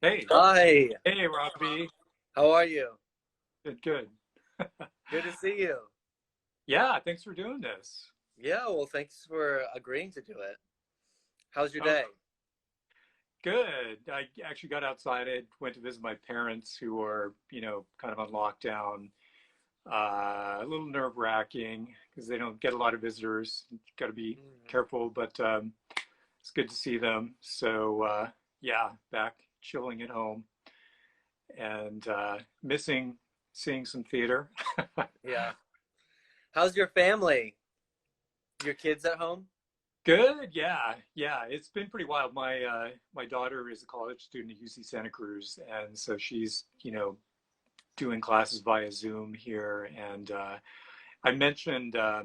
Hey, Hi, hey, Robbie. how are you? Good, good. Good to see you. Yeah, thanks for doing this. Yeah, well, thanks for agreeing to do it. How's your Oh, day? good. I actually got outside. I went to visit my parents who are, kind of on lockdown. A little nerve-wracking because they don't get a lot of visitors. Got to be Mm. careful, but it's good to see them. So, yeah, back chilling at home and missing seeing some theater. Yeah. How's your family? Your kids at home? Good, yeah, yeah. It's been pretty wild. My daughter is a college student at UC Santa Cruz, and so she's doing classes via Zoom here. And I mentioned I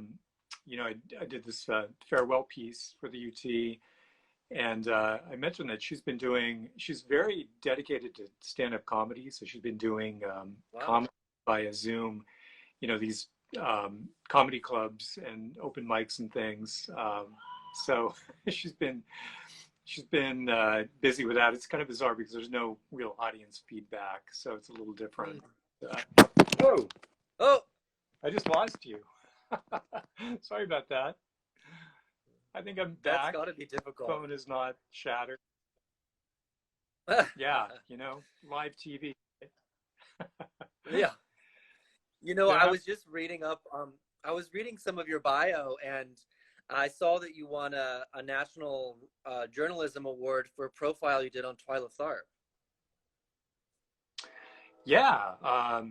did this farewell piece for the UT, and I mentioned that she's very dedicated to stand-up comedy, so she's been doing Wow. comedy via Zoom. These comedy clubs and open mics and things. So she's been she's been busy with that. It's kind of bizarre because there's no real audience feedback, so it's a little different. Mm. Uh, oh, Oh, I just lost you. Sorry about that. I think I'm that's back. got to be difficult. Phone is not shattered. Yeah, live TV. Yeah. I Yeah. was just reading up, I was reading some of your bio, and I saw that you won a national journalism award for a profile you did on Twyla Tharp. Yeah.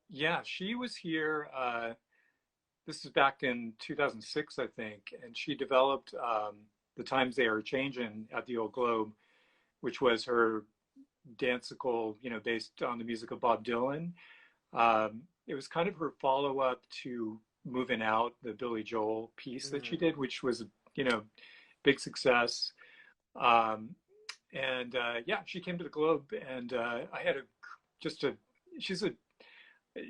Yeah, she was here. This is back in 2006, I think, and she developed The Times They Are Changing at the Old Globe, which was her danceicle, based on the music of Bob Dylan. It was kind of her follow-up to Moving Out, the Billy Joel piece that she Mm. did, which was, you know, big success. Um, and yeah, she came to the Globe, and I had just a, she's a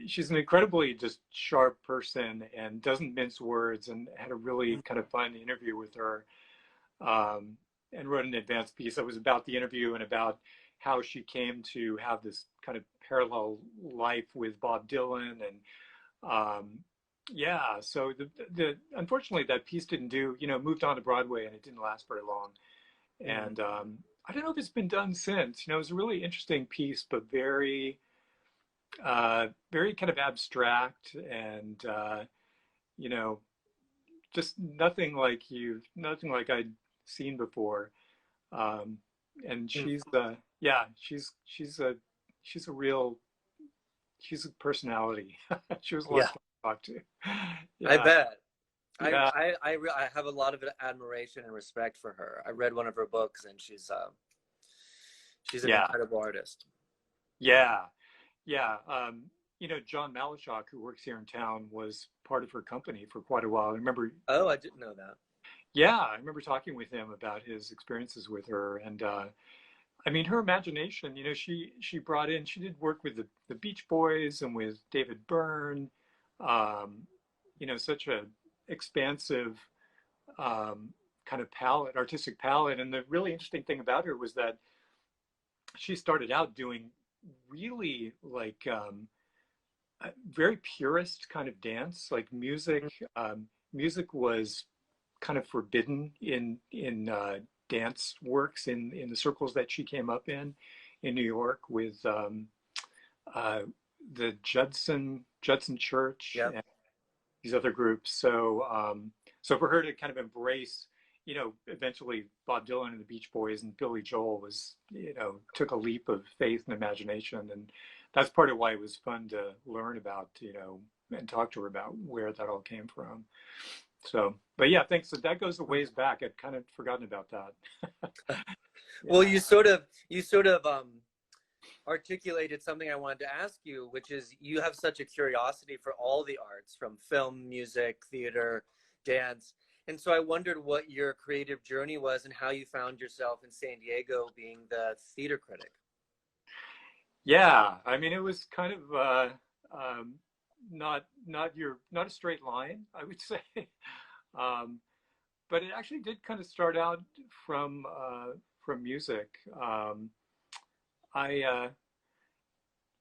she's an incredibly just sharp person and doesn't mince words, and had a really kind of fun interview with her, um, and wrote an advanced piece that was about the interview and about how she came to have this kind of parallel life with Bob Dylan. And yeah, so the unfortunately that piece didn't do, moved on to Broadway, and it didn't last very long. Mm. And I don't know if it's been done since. It was a really interesting piece, but very kind of abstract, and you know, just nothing like I'd seen before. Um, and Mm. yeah, she's a real, she's a personality. She was a lot of Yeah, fun to talk to. I Yeah, bet. yeah, I have a lot of admiration and respect for her. I read one of her books, and she's an yeah, incredible artist. yeah, yeah. John Malachok, who works here in town, was part of her company for quite a while. I remember, Oh, I didn't know that. yeah, I remember talking with him about his experiences with her. And I mean, her imagination, she brought in, she did work with the Beach Boys and with David Byrne, um, such a expansive um, kind of artistic palette. And the really interesting thing about her was that she started out doing really like a very purist kind of dance, like music. Music was kind of forbidden in dance works in the circles that she came up in New York with uh, the Judson Church Yep. and these other groups. So for her to kind of embrace, eventually Bob Dylan and the Beach Boys and Billy Joel was, took a leap of faith and imagination. And that's part of why it was fun to learn about, and talk to her about where that all came from. So, but yeah, thanks. So that goes a ways back. I'd kind of forgotten about that. Well, Yeah. you sort of articulated something I wanted to ask you, which is you have such a curiosity for all the arts, from film, music, theater, dance. And so I wondered what your creative journey was and how you found yourself in San Diego being the theater critic. Yeah. I mean, it was kind of um, not a straight line, I would say. Um, but it actually did kind of start out from music. I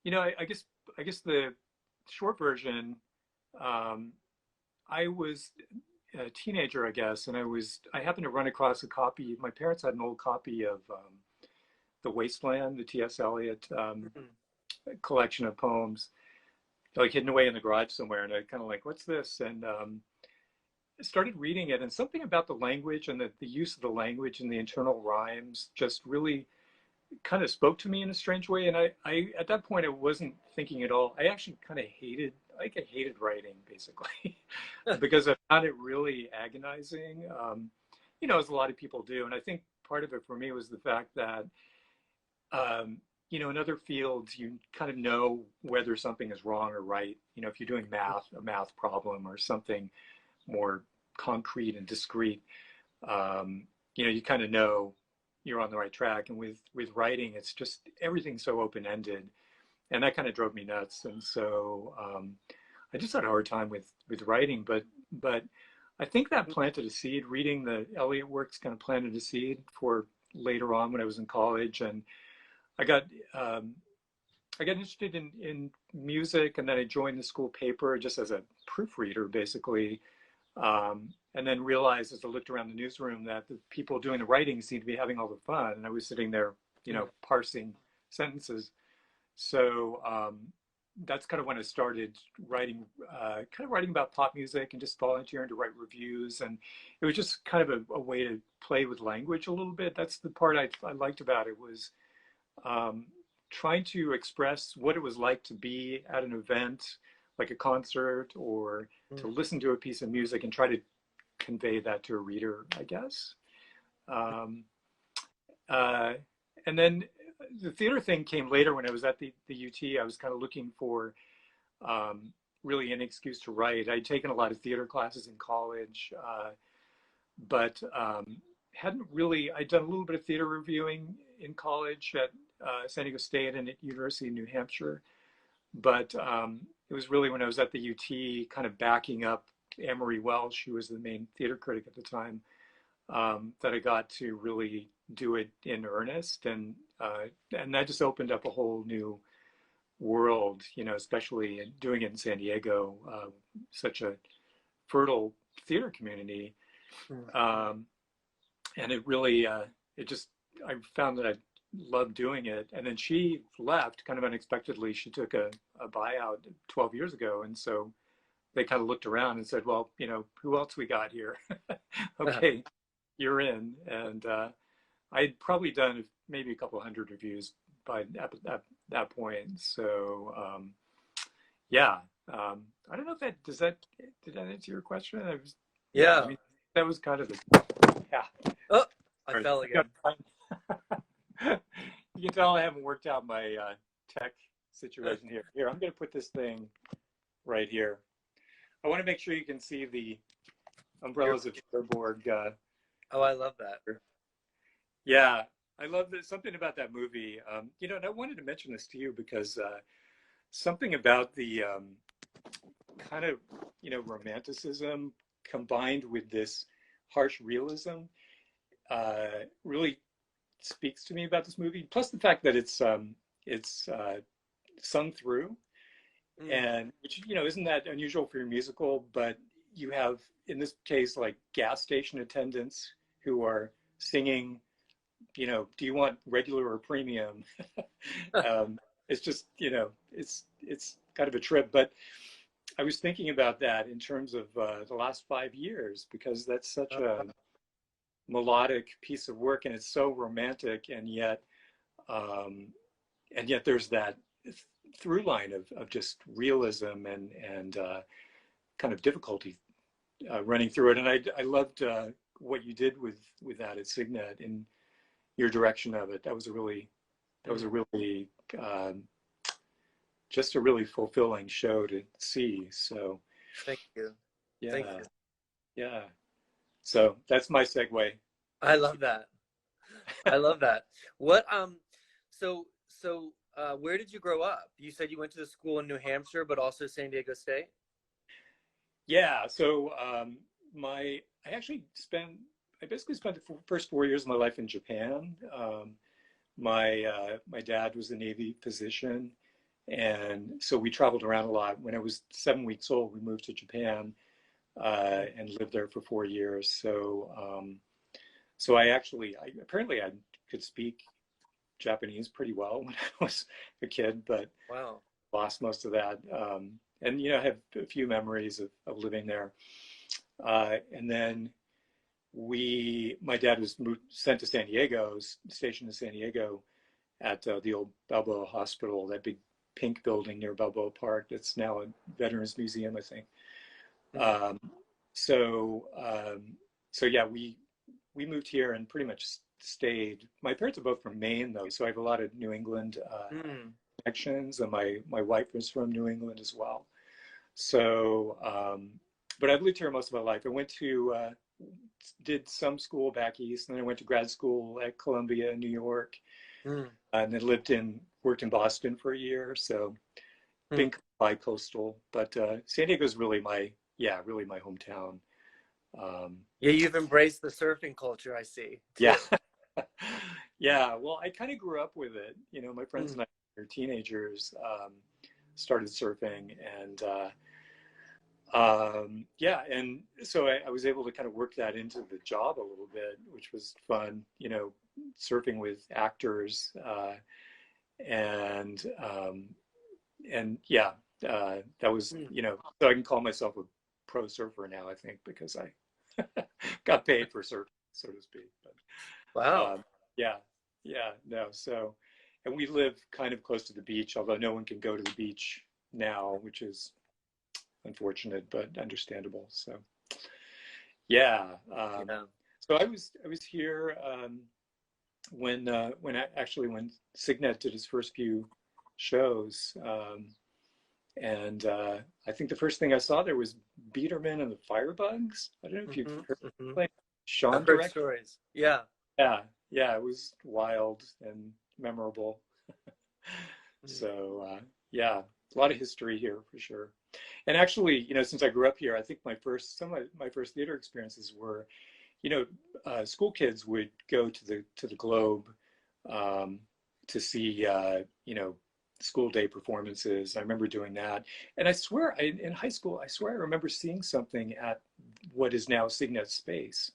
I guess the short version, um, I was a teenager, I guess, and I happened to run across a copy. My parents had an old copy of The Wasteland, the T.S. Eliot Mhm. collection of poems, like hidden away in the garage somewhere. And I kind of like, what's this? And I started reading it, and something about the language and the use of the language and the internal rhymes just really kind of spoke to me in a strange way. And I at that point I wasn't thinking at all. I actually kind of hated, like I hated writing basically, because I found it really agonizing. As a lot of people do. And I think part of it for me was the fact that, in other fields, you kind of know whether something is wrong or right. If you're doing math, a math problem or something more concrete and discrete, you kind of know you're on the right track. And with writing, it's just everything's so open ended, and that kind of drove me nuts. And so I just had a hard time with writing, but I think that planted a seed. Reading the Eliot works kind of planted a seed for later on when I was in college, and I got um, I got interested in music, and then I joined the school paper just as a proofreader, basically. And then realized as I looked around the newsroom that the people doing the writing seemed to be having all the fun, and I was sitting there, parsing sentences. So that's kind of when I started writing, kind of writing about pop music and just volunteering to write reviews. And it was just kind of a way to play with language a little bit. That's the part I liked about it, was um, trying to express what it was like to be at an event, like a concert, or to listen to a piece of music and try to convey that to a reader, I guess. Um, uh, and then the theater thing came later when I was at the UT. I was kind of looking for um, really an excuse to write. I'd taken a lot of theater classes in college, but hadn't really. I'd done a little bit of theater reviewing in college at San Diego State and at University of New Hampshire. But it was really when I was at the UT, kind of backing up Amory Welsh, who was the main theater critic at the time, that I got to really do it in earnest, and that just opened up a whole new world, especially in doing it in San Diego, such a fertile theater community. Um, and it really, it just, I found that I loved doing it. And then she left kind of unexpectedly. She took a buyout 12 years ago. And so they kind of looked around and said, well, who else we got here? Okay, you're in. And I'd probably done maybe a couple hundred reviews by at that point. So yeah, I don't know if did that answer your question? Yeah, I Yeah. mean, that was kind of the, yeah. Oh, I Sorry. fell again. You can tell I haven't worked out my tech situation here. Here, I'm going to put this thing right here. I want to make sure you can see the umbrellas of Cherbourg. Oh, I love that. Yeah, I love something about that movie. And I wanted to mention this to you because something about the kind of, romanticism combined with this harsh realism really speaks to me about this movie. Plus the fact that it's sung through, and which isn't that unusual for your musical, but you have in this case like gas station attendants who are singing, do you want regular or premium? It's just, it's kind of a trip. But I was thinking about that in terms of the last 5 years, because that's such a melodic piece of work, and it's so romantic, um, and yet there's that through line of just realism and kind of difficulty running through it. And I loved what you did with that at Cygnet in your direction of it. That was a really just a really fulfilling show to see. So Thank you. Thank yeah, you. yeah. So that's my segue. I love that. I love that. What where did you grow up? You said you went to the school in New Hampshire, but also San Diego State? Yeah. So I basically spent the first 4 years of my life in Japan. my dad was a Navy physician, and so we traveled around a lot. When I was 7 weeks old, we moved to Japan and lived there for 4 years. So I apparently I could speak Japanese pretty well when I was a kid, but Wow. lost most of that. And I have a few memories of living there. And then my dad was sent to San Diego, stationed in San Diego at the old Balboa Hospital, that big pink building near Balboa Park. That's now a Veterans Museum, I think. Um, so, so yeah, we moved here and pretty much stayed. My parents are both from Maine, though, so I have a lot of New England connections, and my wife was from New England as well. So, but I've lived here most of my life. I went to did some school back east, and then I went to grad school at Columbia in New York, and then worked in Boston for a year. So, being bi-coastal, but San Diego is really really my hometown. Yeah, you've embraced the surfing culture, I see. Yeah. Yeah, well, I kind of grew up with it. My friends and I were teenagers, started surfing, and yeah, and so I was able to kind of work that into the job a little bit, which was fun, surfing with actors, and yeah, that was, so I can call myself a pro surfer now, I think, because I got paid for surfing, so to speak. But Wow. yeah, no. So, and we live kind of close to the beach, although no one can go to the beach now, which is unfortunate but understandable. So, yeah. Yeah. So I was here when Cygnet did his first few shows, and I think the first thing I saw there was Biederman and the Firebugs. I don't know if you've heard like Sean I've heard direct. stories. Yeah. Yeah, it was wild and memorable. So yeah, a lot of history here for sure. And actually, since I grew up here, I think some of my first theater experiences were, school kids would go to the Globe to see, school day performances. I remember doing that, and I swear, in high school, I swear I remember seeing something at what is now Cygnet Space,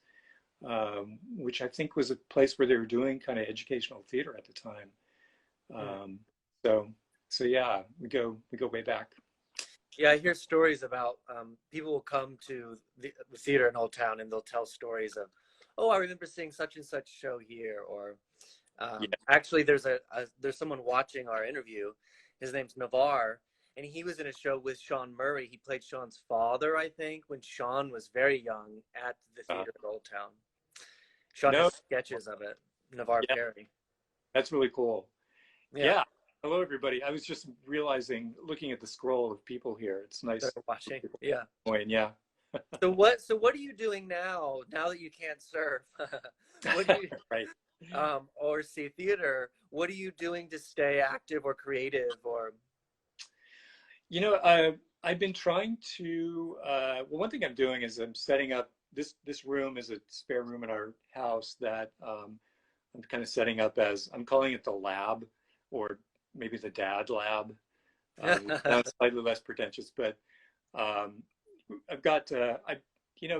which I think was a place where they were doing kind of educational theater at the time. So yeah, we go way back. Yeah, I hear stories about people will come to the theater in Old Town and they'll tell stories of, oh, I remember seeing such and such show here. Or actually, there's someone watching our interview. His name's Navar, and he was in a show with Sean Murray. He played Sean's father, I think, when Sean was very young at the theater in Old Town. Sean No, has sketches of it. Navar yeah, Perry. that's really cool. Yeah. Yeah. Hello, everybody. I was just realizing, looking at the scroll of people here, it's nice. They're watching. Yeah. Yeah. So what are you doing now that you can't surf? What do you Right. Or see theater? What are you doing to stay active or creative? Or I've been trying to. Well, one thing I'm doing is I'm setting up this room is a spare room in our house that I'm kind of setting up as, I'm calling it the lab, or maybe the dad lab. Sounds slightly less pretentious, but I've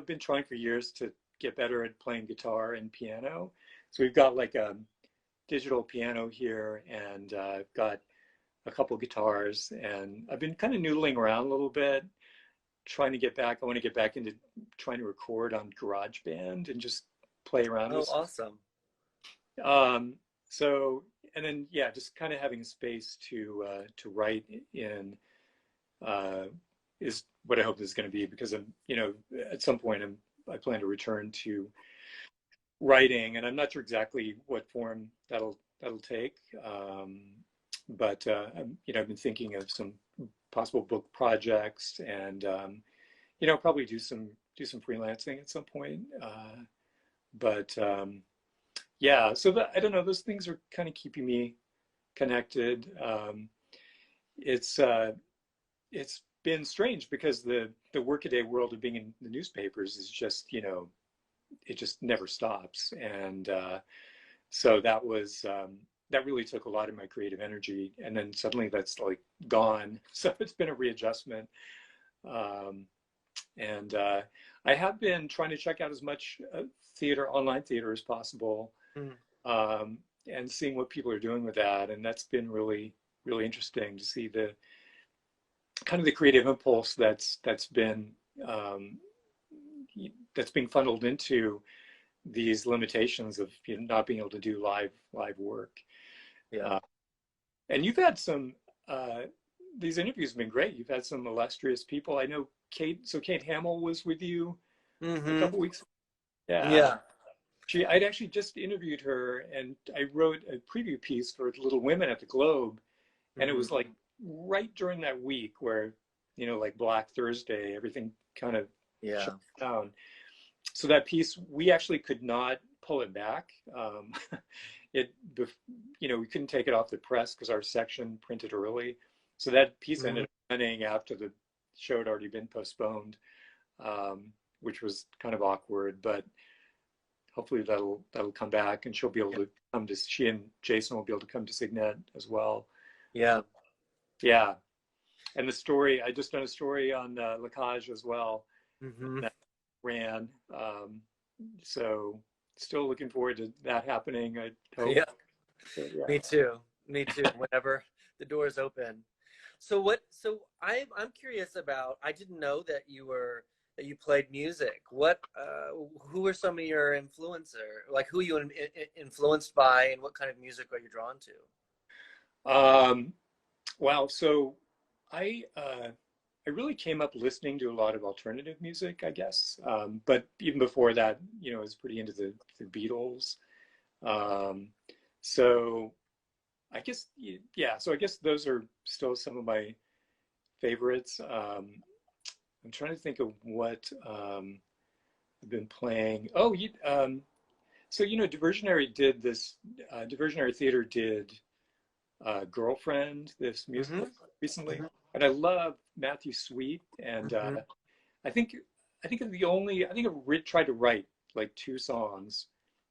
been trying for years to get better at playing guitar and piano. So we've got like a digital piano here, and I've got a couple guitars, and I've been kind of noodling around a little bit, trying to get back. I want to get back into trying to record on GarageBand and just play around with. Awesome. So, and then yeah, just kind of having a space to write in is what I hope is going to be, because I'm, at some point I plan to return to writing, and I'm not sure exactly what form that'll take. But I've been thinking of some possible book projects, and probably do some freelancing at some point. But yeah, so I don't know. Those things are kind of keeping me connected. It's been strange because the workaday world of being in the newspapers is just, it just never stops. And so that was that really took a lot of my creative energy, and then suddenly that's like gone. So it's been a readjustment. Um, and I have been trying to check out as much theater, online theater as possible, Mm. um, and seeing what people are doing with that. And that's been really, really interesting to see the kind of the creative impulse um, that's being funneled into these limitations of, you know, not being able to do live work. Yeah. Uh, and you've had some uh, these interviews have been great. You've had some illustrious people. I know Kate. So Kate Hamill was with you a Mm-hmm. couple weeks ago. Yeah. Yeah. I'd actually just interviewed her, and I wrote a preview piece for Little Women at the Globe, and it Mm-hmm. was like right during that week where, you know, like Black Thursday, everything kind of shut Yeah. down. So that piece, we actually could not pull it back. It, you know, we couldn't take it off the press because our section printed early. So that piece Mm-hmm. ended up running after the show had already been postponed, um, which was kind of awkward. But hopefully that'll come back, and she'll be able to come to. She and Jason will be able to come to Cygnet as well. Yeah. Yeah, and the story, I just done a story on Lacage as well, Mm-hmm. that ran. So still looking forward to that happening. I hope. Yeah. So, yeah. Me too. Me too. Whenever the doors open. So what? So I'm curious about. I didn't know that you played music. What? Who are some of your influencer? Like who you influenced by, and what kind of music are you drawn to? Um, wow. So I really came up listening to a lot of alternative music, I guess. But even before that, you know, I was pretty into the Beatles. Um, so I guess, yeah. So I guess those are still some of my favorites. I'm trying to think of what I've been playing. Oh, so you know, Diversionary Theater did Girlfriend, this Mm-hmm. musical recently, Mm-hmm. and I love Matthew Sweet, and Mm-hmm. I think I think I think I tried to write like two songs,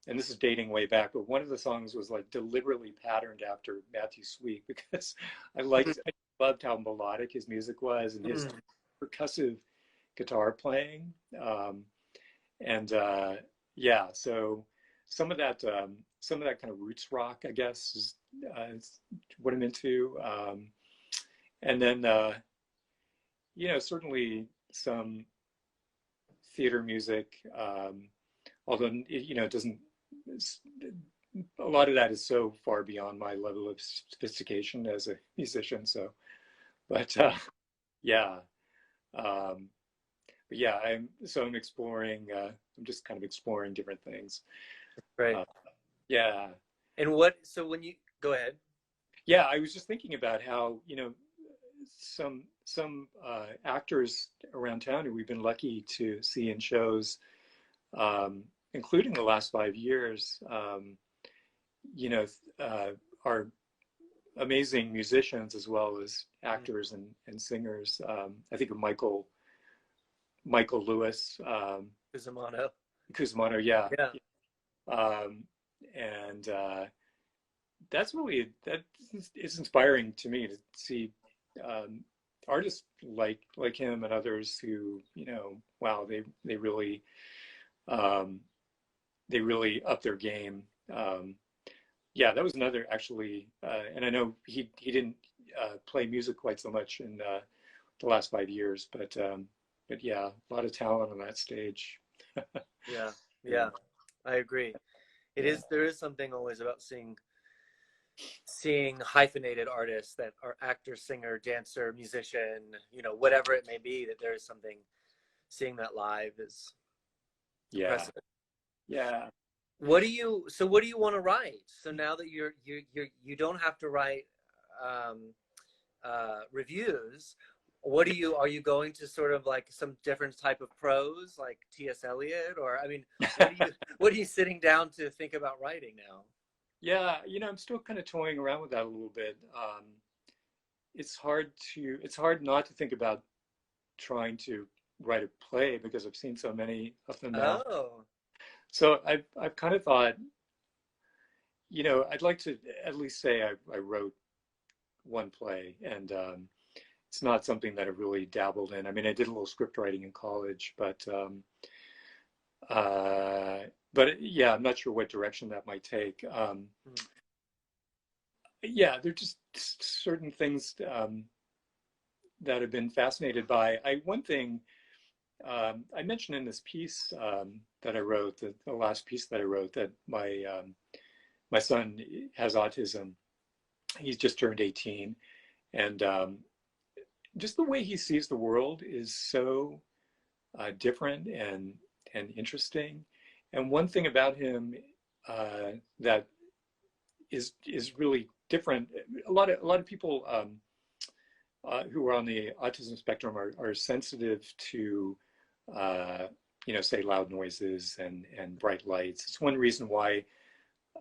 and this is dating way back, but one of the songs was like deliberately patterned after Matthew Sweet because I loved how melodic his music was and his Mm-hmm. percussive guitar playing. Um, and yeah, so some of that kind of roots rock, I guess, is what I'm into. And then you know, certainly some theater music, although you know, it doesn't. A lot of that is so far beyond my level of sophistication as a musician. So, but yeah, um, but yeah, I'm exploring. I'm just kind of exploring different things. Right. Uh, yeah, And what? So when you go ahead. yeah. I was just thinking about how, you know, some actors around town who we've been lucky to see in shows, um, including the last 5 years, you know, are amazing musicians as well as Mm-hmm. actors and singers. I think of Michael Lewis, Cusimano. Cusimano, yeah, Yeah. um, and that's really that is inspiring to me to see um, artists like him and others who, you know, wow, um, they really up their game. Yeah, that was another actually, and I know he didn't play music quite so much in the last 5 years, but yeah, a lot of talent on that stage. Yeah. Yeah, Yeah. I agree. It yeah, is. There is something always about seeing hyphenated artists that are actor, singer, dancer, musician, whatever it may be, that there is something, seeing that live is yeah, impressive. yeah. What do you want to write? So now that you don't have to write um, reviews, are you going to sort of like some different type of prose like T.S. Eliot, or I mean, what are you sitting down to think about writing now? Yeah, you know, I'm still kind of toying around with that a little bit. It's hard not to think about trying to write a play because I've seen so many of them now. Oh. So I've kind of thought, I'd like to at least say I wrote one play, and it's not something that I really dabbled in. I mean, I did a little script writing in college, uh, but yeah, I'm not sure what direction that might take. Mm. Yeah, there are just certain things that I've been fascinated by. One thing I mentioned in this piece that I wrote, the last piece that I wrote, that my son has autism. He's just turned 18, and just the way he sees the world is so different and interesting. And one thing about him that is really different. A lot of people who are on the autism spectrum are sensitive to say loud noises and bright lights. It's one reason why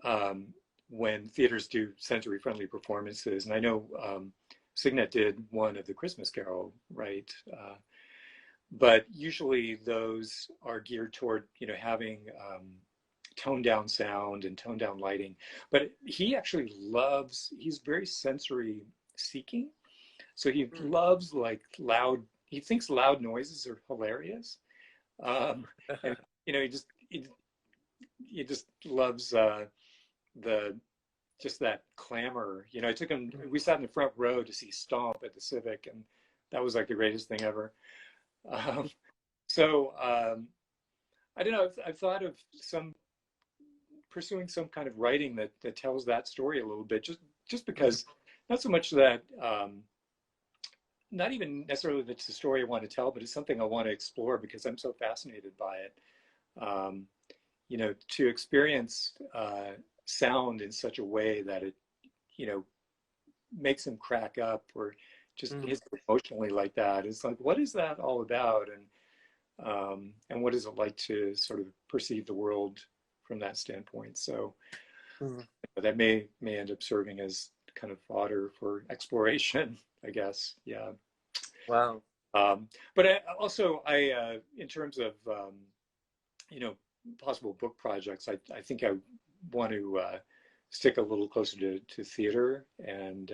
um, when theaters do sensory friendly performances, and I know Cygnet did one of the Christmas Carol, right? But usually those are geared toward having toned down sound and toned down lighting. But he actually he's very sensory seeking. So he Mm. loves like loud, he thinks loud noises are hilarious. And he just loves the just that clamor. I took him, we sat in the front row to see Stomp at the Civic, and that was like the greatest thing ever. Um, so I don't know, I've thought of pursuing some kind of writing that tells that story a little bit, just because, not so much that not even necessarily that it's a story I want to tell, but it's something I want to explore because I'm so fascinated by it. Um, to experience sound in such a way that it, you know, makes him crack up or just Mm. hits emotionally like that. It's like, what is that all about? And what is it like to sort of perceive the world from that standpoint? So Mm. that may end up serving as kind of fodder for exploration, I guess. Yeah. Wow. But in terms of you know, possible book projects, I think I want to stick a little closer to theater and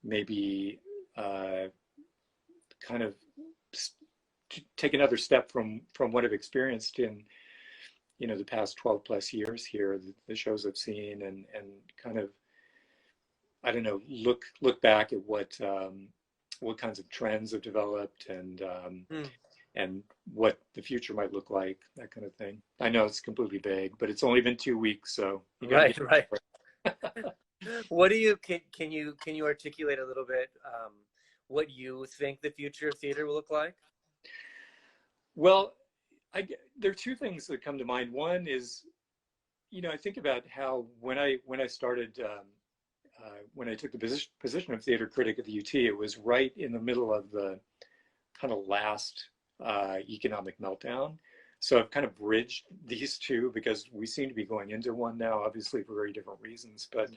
maybe kind of take another step from what I've experienced in the past 12 plus years here, the shows I've seen, and kind of, I don't know, look back at what kinds of trends have developed Mm. and what the future might look like, that kind of thing. I know it's completely vague, but it's only been 2 weeks, so you got to Right, get. right. What do you can you articulate a little bit what you think the future of theater will look like? Well, there are two things that come to mind. One is, I think about how when I started when I took the position of theater critic at the UT, it was right in the middle of the kind of last economic meltdown. So I've kind of bridged these two because we seem to be going into one now, obviously for very different reasons. But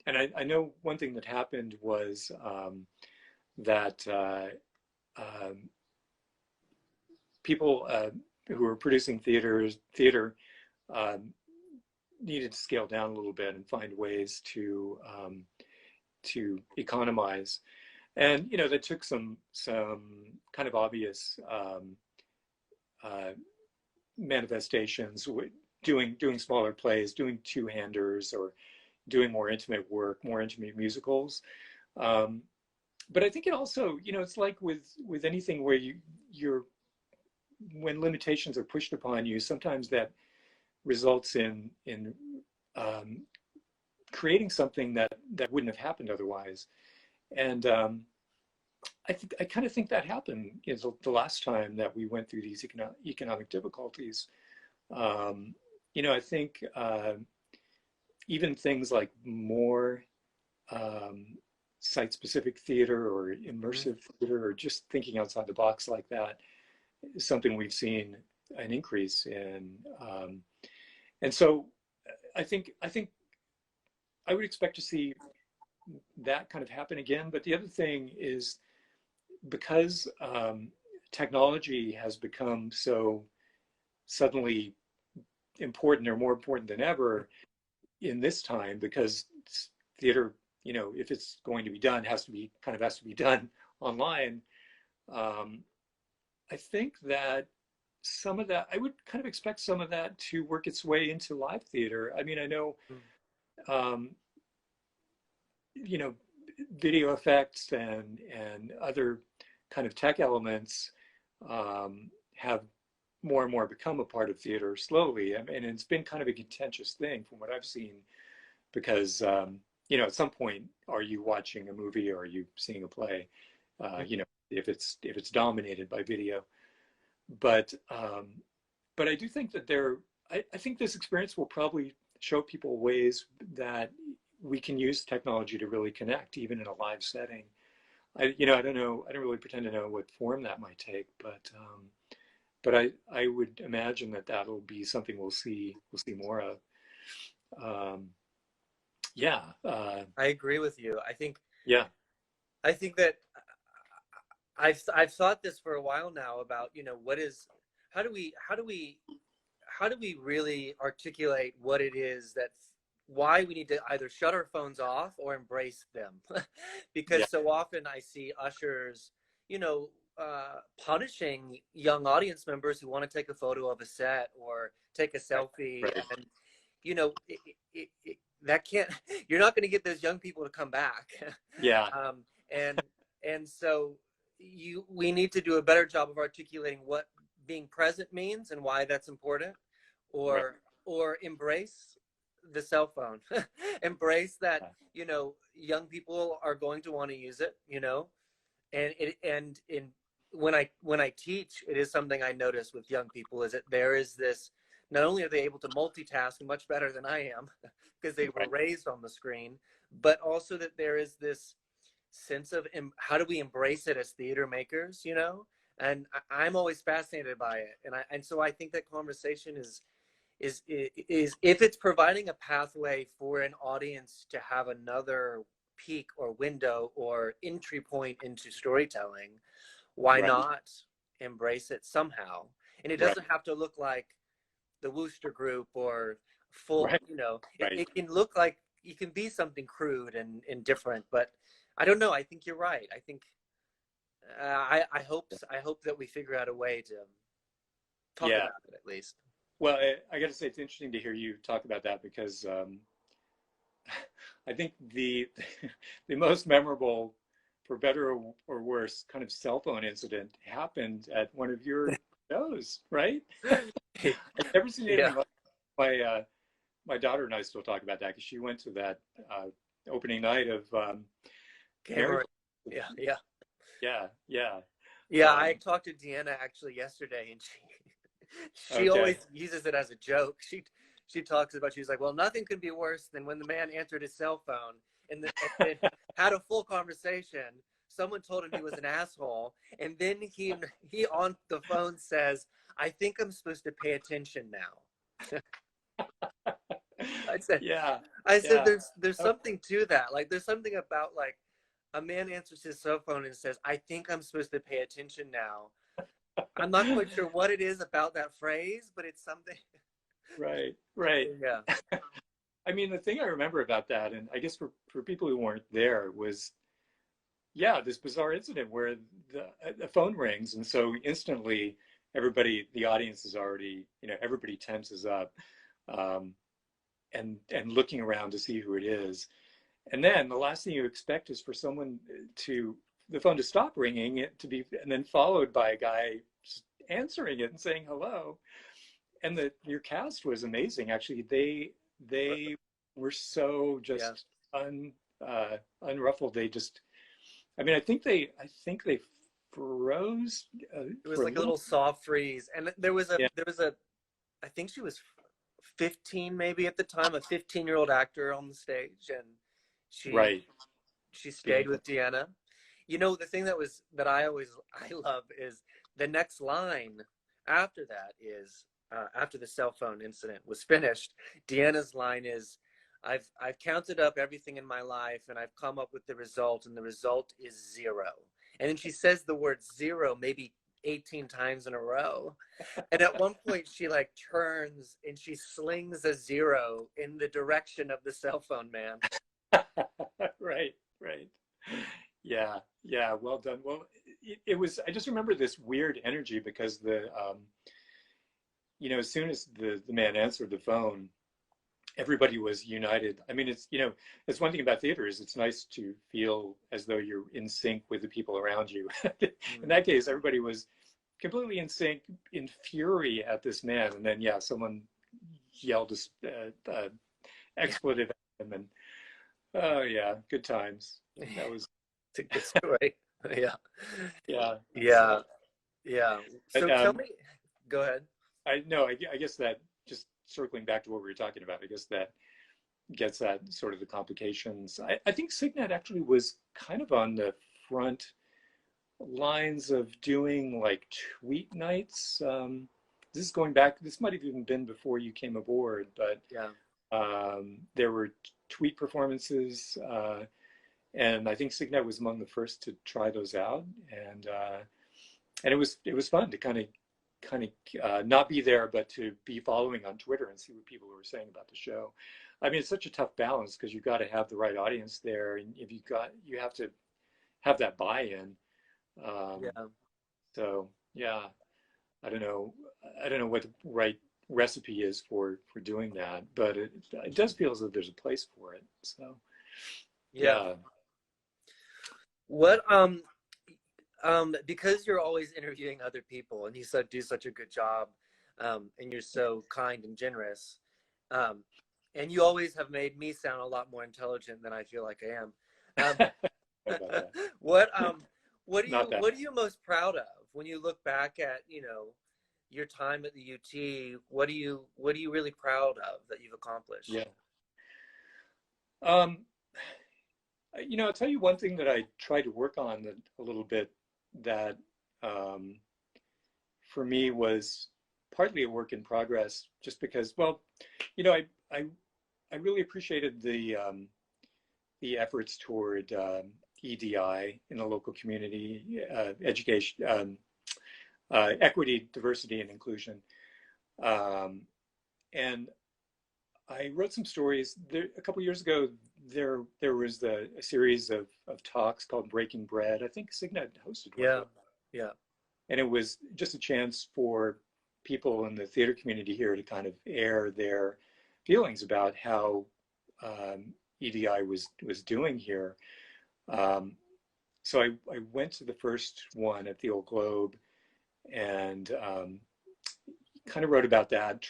and I know one thing that happened was that um, people who were producing theater um, needed to scale down a little bit and find ways to economize. And that took some kind of obvious uh, manifestations, doing smaller plays, doing two-handers, or doing more intimate work, more intimate musicals. Um, but I think it also, it's like with anything where you're when limitations are pushed upon you, sometimes that results in um, creating something that wouldn't have happened otherwise. And I kind of think that happened the last time that we went through these economic difficulties. I think even things like more um, site-specific theater or Mm. immersive theater or just thinking outside the box like that is something we've seen an increase in. And so I think I would expect to see that kind of happen again. But the other thing is, because technology has become so suddenly important or more important than ever, in this time, because theater, if it's going to be done, has to be done online. Um, I think that some of that, I would kind of expect some of that to work its way into live theater. I mean, I know, Mm. um, you know, video effects and other kind of tech elements have more and more become a part of theater slowly. I mean, it's been kind of a contentious thing from what I've seen because, at some point, are you watching a movie or are you seeing a play? If it's dominated by video. But but I do think that I think this experience will probably show people ways that we can use technology to really connect, even in a live setting. I don't know. I don't really pretend to know what form that might take, but I would imagine that that'll be something we'll see more of. Um, yeah, I agree with you. yeah, I think that I've thought this for a while now about, what is, how do we how do we how do we really articulate what it is that, why we need to either shut our phones off or embrace them. yeah, Because so often I see ushers, you know, punishing young audience members who want to take a photo of a set or take a right, selfie. right, And that can't, you're not going to get those young people to come back. yeah, um, and and so we need to do a better job of articulating what being present means and why that's important, right, or embrace the cell phone. Embrace that, yeah, young people are going to want to use it, and when I teach, it is something I notice with young people, is that there is this, not only are they able to multitask much better than I am because they were right, raised on the screen, but also that there is this sense of how do we embrace it as theater makers, and I'm always fascinated by it, and so I think that conversation is if it's providing a pathway for an audience to have another peak or window or entry point into storytelling, why right, not embrace it somehow? And it right, doesn't have to look like the Wooster Group or full, right, it, right. it can look like, it can be something crude and different, but I don't know. I think you're right. I think I hope that we figure out a way to talk Yeah. about it at least. Well, I got to say, it's interesting to hear you talk about that because I think the most memorable, for better or worse, kind of cell phone incident happened at one of your shows, right? I've never seen Yeah. anything like my daughter and I still talk about that because she went to that opening night of Mary. Camera. Yeah. Yeah. Yeah, yeah. Yeah. I Um, talked to Deanna actually yesterday, and she okay, always uses it as a joke. She talks about, she's like, well, nothing could be worse than when the man answered his cell phone and had a full conversation. Someone told him he was an asshole, and then he on the phone says, I think I'm supposed to pay attention now. I said, yeah, I said, yeah. there's something to that. Like, there's something about, like, a man answers his cell phone and says, I think I'm supposed to pay attention now. I'm not quite sure what it is about that phrase, but it's something. Right, right. Yeah. I mean, the thing I remember about that, and I guess for people who weren't there, was yeah, this bizarre incident where the phone rings, and so instantly everybody, the audience is already, everybody tenses up, um, and looking around to see who it is, and then the last thing you expect is for someone to the phone to stop ringing, it to be, and then followed by a guy answering it and saying hello, and your cast was amazing. Actually, they were so Yeah. just unruffled. They just, I mean, I think they froze It was for a like a little. little soft freeze. And Yeah, I think she was 15 maybe at the time, a 15-year-old actor on the stage. And she, right. she stayed Beautiful. with Deanna. The thing that I love is the next line after that is, after the cell phone incident was finished, Deanna's line is, I've counted up everything in my life and I've come up with the result, and the result is zero. And then she says the word zero maybe 18 times in a row. And at one point she like turns and she slings a 0 in the direction of the cell phone man. Right, right. Yeah, yeah, well done. Well, it was, I just remember this weird energy because as soon as the man answered the phone, everybody was united. I mean, it's one thing about theater is it's nice to feel as though you're in sync with the people around you. In that case, everybody was completely in sync, in fury at this man. And then, yeah, someone yelled expletive at him, and oh yeah, good times. That was It's a good story. Yeah. yeah, Yeah. so, Yeah. but So tell me, go ahead. I guess that, just circling back to what we were talking about, I guess that gets at sort of the complications. I think Cygnet actually was kind of on the front lines of doing like tweet nights. This is going back, this might have even been before you came aboard, but Yeah. there were tweet performances, and I think Cygnet was among the first to try those out, and it was fun to kind of not be there, but to be following on Twitter and see what people were saying about the show. I mean, it's such a tough balance because you've got to have the right audience there, and if you have to have that buy-in. Yeah. So yeah, I don't know what the right recipe is for doing that, but it does feel as though there's a place for it. So Yeah. yeah. What because you're always interviewing other people and you do such a good job, and you're so kind and generous, and you always have made me sound a lot more intelligent than I feel like I am. What what Not that. are you most proud of when you look back at your time at the UT? What are you really proud of that you've accomplished? Yeah. I'll tell you one thing that I tried to work on a little bit that for me was partly a work in progress, just because, well, I I really appreciated the efforts toward EDI in the local community, education, equity, diversity, and inclusion. Um, and I wrote some stories there a couple years ago. There was a series of talks called Breaking Bread. I think Cygnet hosted one of Yeah. them. Yeah. And it was just a chance for people in the theater community here to kind of air their feelings about how EDI was doing here. So I went to the first one at the Old Globe and kind of wrote about that.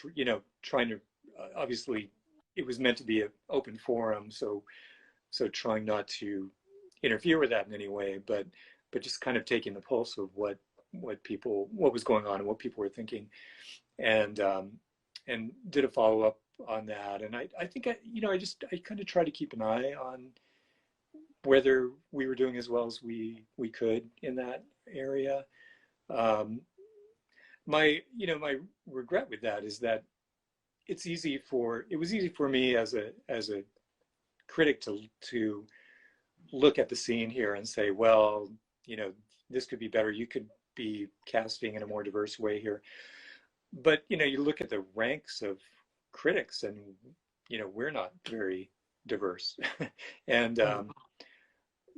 Trying to obviously it was meant to be an open forum, so trying not to interfere with that in any way, but just kind of taking the pulse of what was going on and what people were thinking, and did a follow up on that. And I think I kind of try to keep an eye on whether we were doing as well as we could in that area. My regret with that is that it was easy for me as a critic to look at the scene here and say, well, this could be better. You could be casting in a more diverse way here. But you look at the ranks of critics, and we're not very diverse. And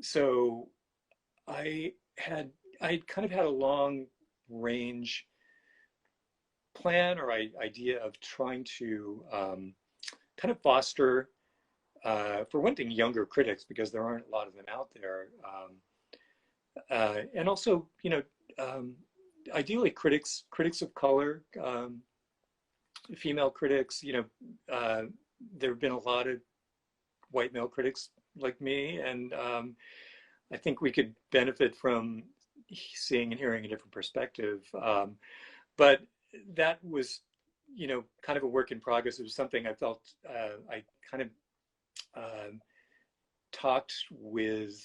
so I kind of had a long range plan or idea of trying to kind of foster, for one thing, younger critics, because there aren't a lot of them out there, and also ideally critics of color, female critics. There have been a lot of white male critics like me, and I think we could benefit from seeing and hearing a different perspective. But that was, kind of a work in progress. It was something I felt I kind of talked with.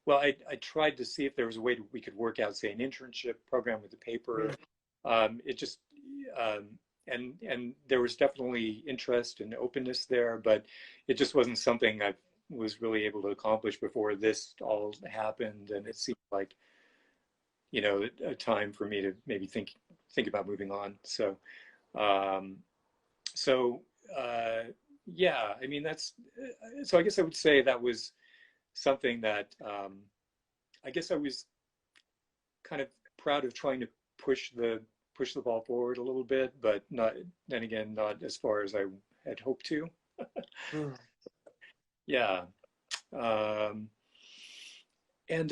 Well, I tried to see if there was a way we could work out, say, an internship program with the paper. It just and there was definitely interest and openness there, but it just wasn't something I was really able to accomplish before this all happened. And it seemed like you know, a time for me to maybe think about moving on. So, um, so yeah, I mean that's so I guess I would say that was something that I guess I was kind of proud of trying to push the ball forward a little bit, but not then again not as far as I had hoped to. Mm. Yeah. Um, and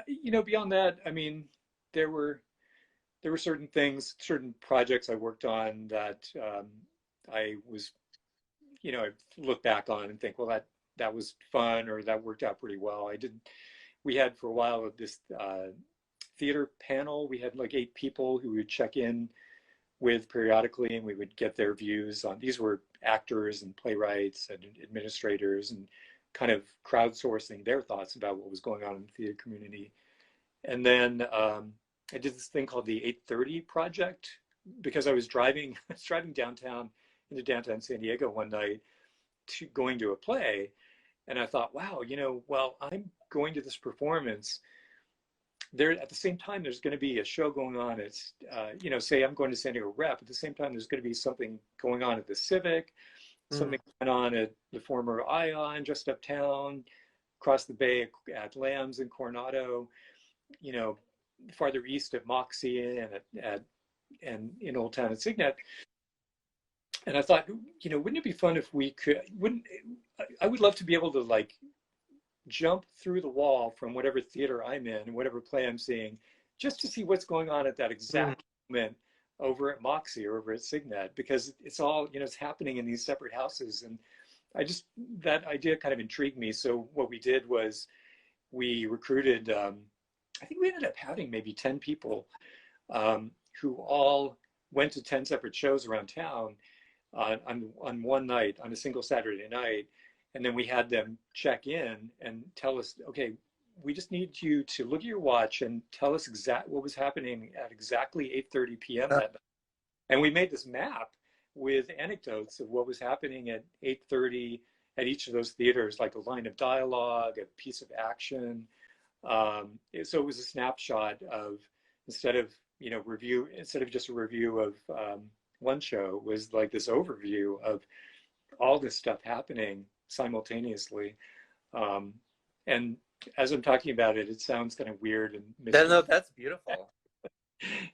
you know, beyond that, I mean, there were there were certain things, certain projects I worked on that I was, you know, I look back on and think, well, that was fun or that worked out pretty well. I did. We had for a while this theater panel. We had like 8 people who would check in with periodically, and we would get their views on. These were actors and playwrights and administrators, and kind of crowdsourcing their thoughts about what was going on in the theater community. And then I did this thing called the 8:30 Project because I was driving, I was driving downtown into downtown San Diego one night going to a play, and I thought, wow, you know, well, I'm going to this performance. There at the same time, there's going to be a show going on. It's you know, say I'm going to San Diego Rep. At the same time, there's going to be something going on at the Civic, Mm. something going on at the former Ion, just uptown, across the bay at Lambs and Coronado, you know, farther east at Moxie and and in Old Town at Cygnet. And I thought, you know, wouldn't it be fun if we could? Wouldn't I would love to be able to like jump through the wall from whatever theater I'm in, whatever play I'm seeing, just to see what's going on at that Mm. exact moment over at Moxie or over at Cygnet, because it's all, you know, it's happening in these separate houses. And I just, that idea kind of intrigued me. So what we did was we recruited, I think we ended up having maybe 10 people who all went to 10 separate shows around town on one night, on a single Saturday night. And then we had them check in and tell us, okay, we just need you to look at your watch and tell us exactly what was happening at exactly 8:30 p.m. Uh, that night. And we made this map with anecdotes of what was happening at 8:30 at each of those theaters, like a line of dialogue, a piece of action. So it was a snapshot of, instead of, you know, instead of just a review of one show, it was like this overview of all this stuff happening simultaneously. Um, and as I'm talking about it, it sounds kind of weird and no, mischievous. that's beautiful.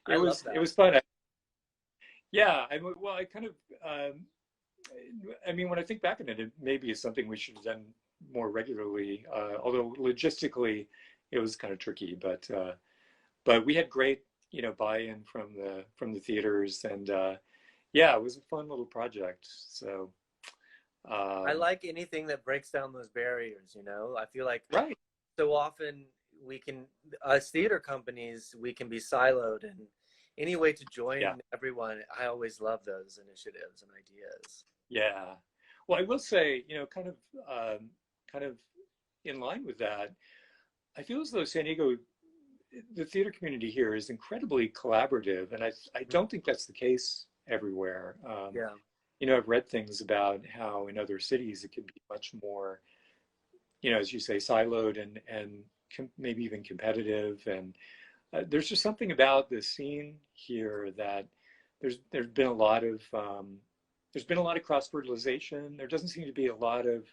I love It that. was fun. Yeah, well, I kind of, I mean, when I think back on it, it maybe is something we should have done more regularly. Although logistically, it was kind of tricky, but we had great, you know, buy-in from the theaters, and yeah, it was a fun little project. So I um, like anything that breaks down those barriers, you know? I feel like right, so often we can, as theater companies, we can be siloed, and any way to yeah, join everyone, I always love those initiatives and ideas. yeah. Well, I will say, you know, kind of in line with that, I feel as though San Diego, the theater community here is incredibly collaborative, and I don't think that's the case everywhere. Yeah. You know, I've read things about how in other cities it can be much more, you know, as you say, siloed and maybe even competitive. And there's just something about the scene here that there's been a lot of there's been a lot of cross fertilization. There doesn't seem to be a lot of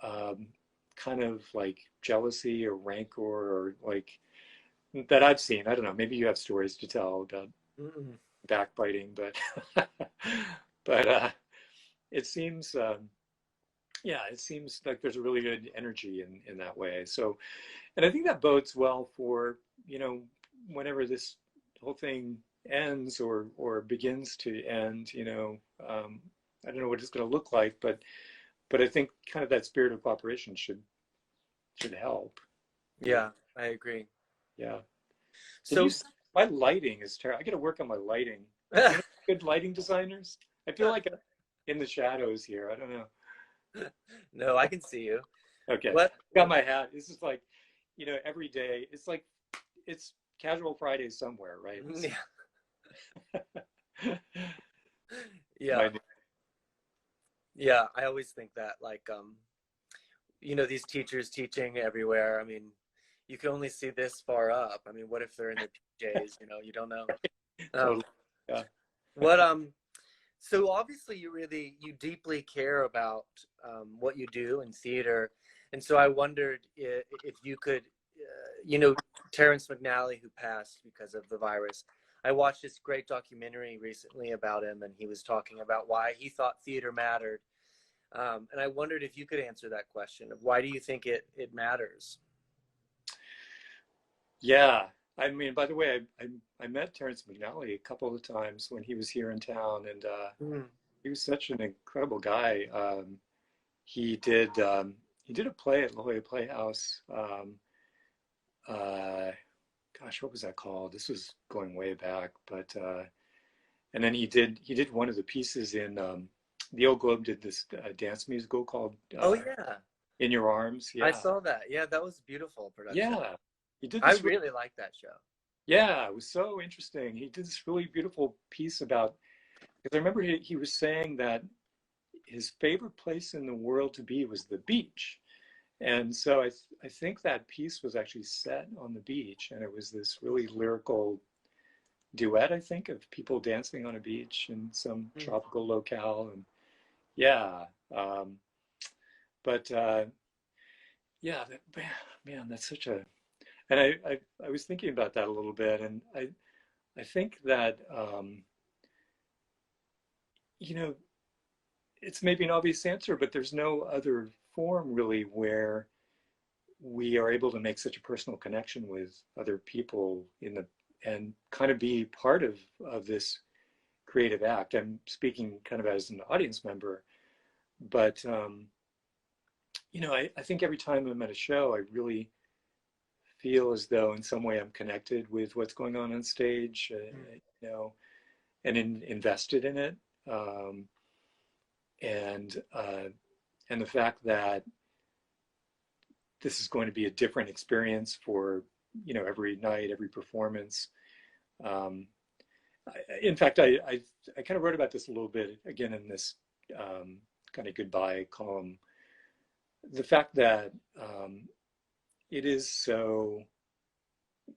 um, kind of like jealousy or rancor or like that I've seen. I don't know. Maybe you have stories to tell about Mm-mm. backbiting, but but it seems yeah, it seems like there's a really good energy in that way. So, and I think that bodes well for, you know, whenever this whole thing ends or begins to end, you know, I don't know what it's going to look like, but I think kind of that spirit of cooperation should help. You know, Yeah, I agree. yeah. Did you? So, My lighting is terrible. I got to work on my lighting. Do you know good lighting designers? I feel like I'm in the shadows here. I don't know. no, I can see you. Okay, What? got my hat. This is like, you know, every day. It's like it's casual Friday somewhere, right? Yeah. My Yeah. Yeah, I always think that, like, you know, these teachers teaching everywhere. I mean, you can only see this far up. I mean, what if they're in their PJs? You know, you don't know. Um, Totally. Yeah. what So obviously you deeply care about what you do in theater, and so I wondered if you could, you know, Terrence McNally, who passed because of the virus. I watched this great documentary recently about him, and he was talking about why he thought theater mattered. And I wondered if you could answer that question of why do you think it matters? Yeah. I mean, by the way, I met Terrence McNally a couple of times when he was here in town, and Mm. he was such an incredible guy. He did he did a play at La Jolla Playhouse. Uh, Gosh, what was that called? This was going way back, but and then he did one of the pieces in the Old Globe did this dance musical called Oh yeah, In Your Arms. I Yeah, saw that. Yeah, that was beautiful production. yeah. He did I this. really liked that show. Yeah, it was so interesting. He did this really beautiful piece about because I remember he was saying that his favorite place in the world to be was the beach. And so I think that piece was actually set on the beach, and it was this really lyrical duet, I think, of people dancing on a beach in some Mm. tropical locale. And yeah, um, but yeah, man, that's such a. And I was thinking about that a little bit, and I think that you know it's maybe an obvious answer, but there's no other form really where we are able to make such a personal connection with other people in the and kind of be part of this creative act. I'm speaking kind of as an audience member, but I think every time I'm at a show, I really feel as though in some way I'm connected with what's going on stage, Mm. you know, and invested in it, um, and uh, and the fact that this is going to be a different experience for every night, every performance. Um, in fact, I kind of wrote about this a little bit again in this kind of goodbye column. The fact that it is so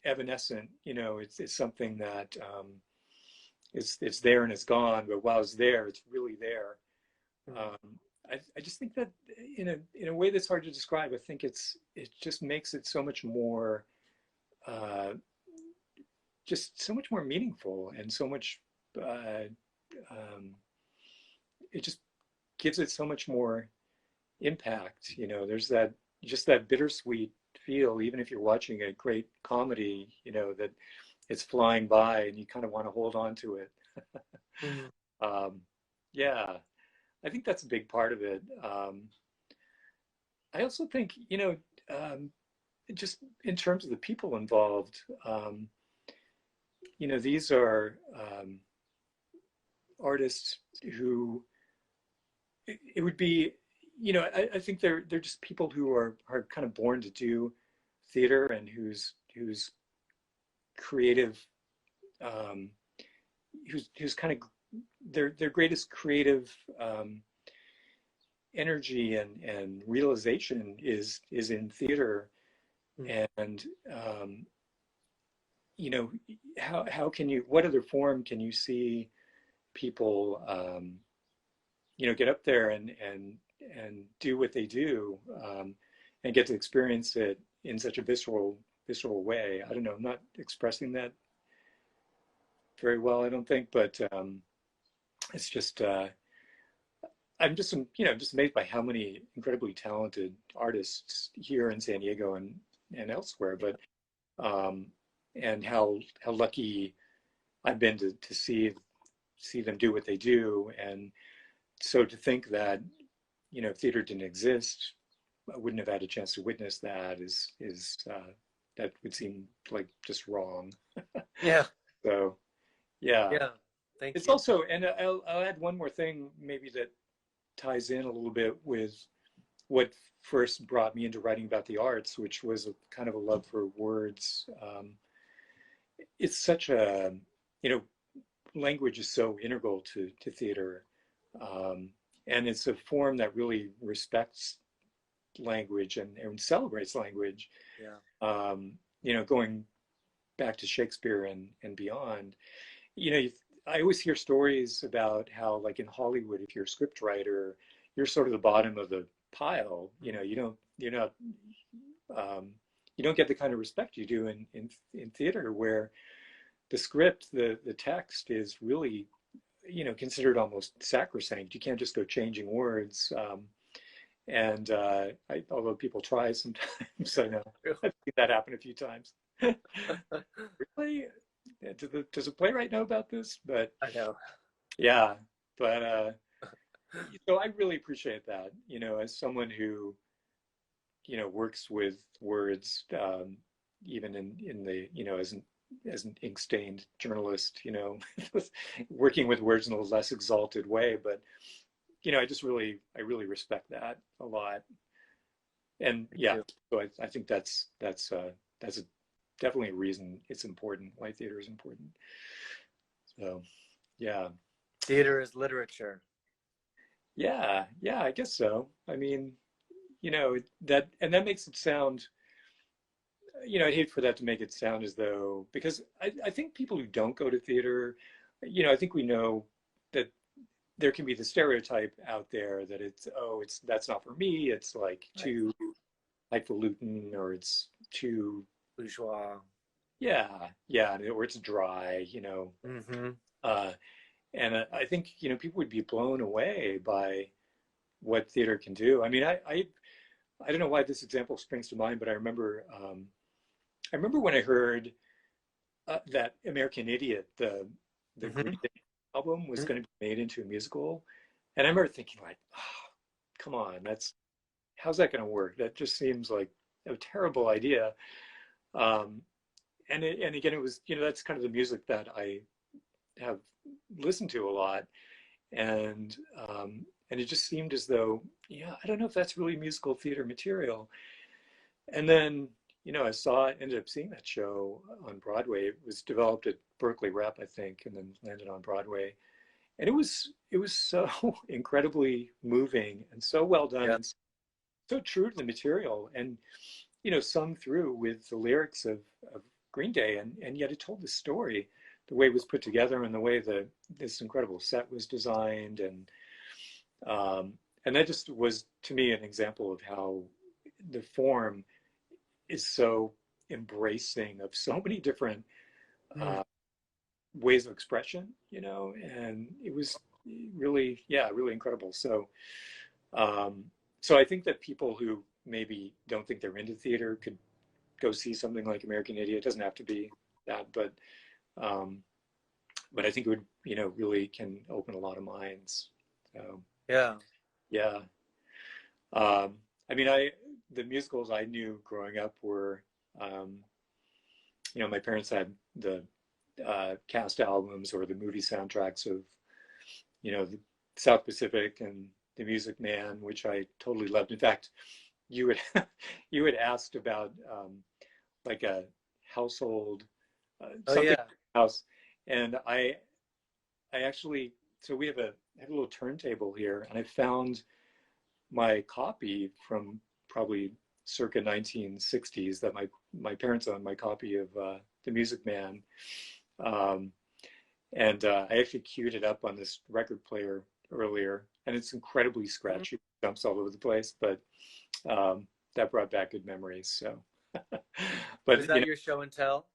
evanescent, it's something that it's there and it's gone, but while it's there, it's really there. Mm. Um, I just think that in a way that's hard to describe, I think it just makes it so much more uh, just so much more meaningful and so much uh, um, it just gives it so much more impact. There's that just that bittersweet feel, even if you're watching a great comedy, that it's flying by and you kind of want to hold on to it. Mm. um, yeah, I think that's a big part of it. I also think, um, just in terms of the people involved, these are artists who it would be, I think they're just people who are kind of born to do theater and whose creative um, who's kind of their greatest creative energy and realization is in theater. Mm. And you know how can you what other form can you see people get up there and do what they do, and get to experience it in such a visceral way. I don't know, I'm not expressing that very well, I don't think, but it's just I'm just just amazed by how many incredibly talented artists here in San Diego and elsewhere, but um, and how lucky I've been to see them do what they do. And so to think that if theater didn't exist, I wouldn't have had a chance to witness that is that would seem like just wrong. Yeah, So yeah, yeah. Thank it's you. also, and I'll add one more thing maybe that ties in a little bit with what first brought me into writing about the arts, which was a kind of a love for words. It's such a you know language is so integral to theater, um, and it's a form that really respects language and celebrates language. Yeah. You know, going back to Shakespeare and beyond, you know, I always hear stories about how, like in Hollywood, if you're a script writer, you're sort of the bottom of the pile. You know, you're not, um, you don't get the kind of respect you do in theater, where the script, the text is really, you know, considered almost sacrosanct. You can't just go changing words. Although people try sometimes, I know I've seen that happen a few times. Really? Does a playwright know about this? But I know. yeah, but so I really appreciate that, you know, as someone who, you know, works with words, even in the, you know, as an ink stained journalist, you know, working with words in a less exalted way. But you know, I really respect that a lot. And Me yeah, too. so I think that's definitely a reason it's important, why theater is important. So yeah. Theater is literature. Yeah, I guess so. I mean, you know, that makes it sound, you know, I'd hate for that to make it sound as though, because I think people who don't go to theater, you know, I think we know that there can be the stereotype out there that it's that's not for me. It's like Right. too highfalutin, or it's too, Bourgeois. yeah, or it's dry, you know. Mm-hmm. Uh, and I think, you know, people would be blown away by what theater can do. I mean, I don't know why this example springs to mind, but I remember when I heard that American Idiot, the Mm-hmm. Green Day album, was going to be made into a musical, and I remember thinking like, oh, come on, how's that going to work? That just seems like a terrible idea. Um, and again, it was, you know, that's kind of the music that I have listened to a lot, and and it just seemed as though, yeah, I don't know if that's really musical theater material. And then, you know, ended up seeing that show on Broadway. It was developed at Berkeley Rep, I think, and then landed on Broadway. And it was so incredibly moving and so well done Yeah. and so true to the material, and you know, sung through with the lyrics of Green Day, and yet it told the story, the way it was put together and the way this incredible set was designed, um, and that just was to me an example of how the form is so embracing of so many different Mm. uh, ways of expression, you know, and it was really, yeah, really incredible. Um, so I think that people who maybe don't think they're into theater could go see something like American Idiot. It doesn't have to be that, um, but I think it would, you know, really can open a lot of minds. So Yeah. yeah, I mean, the musicals I knew growing up were, um, you know, my parents had the cast albums or the movie soundtracks of, you know, the South Pacific and The Music Man, which I totally loved. In fact, you had you had asked about like a household, Oh something yeah. house, and I actually, so I have a little turntable here, and I found my copy from probably circa 1960s that my parents owned, my copy of The Music Man. Um, and I actually queued it up on this record player earlier, and it's incredibly Mhm. scratchy, jumps all over the place, but um, that brought back good memories. So, Is but you that know, your show and tell?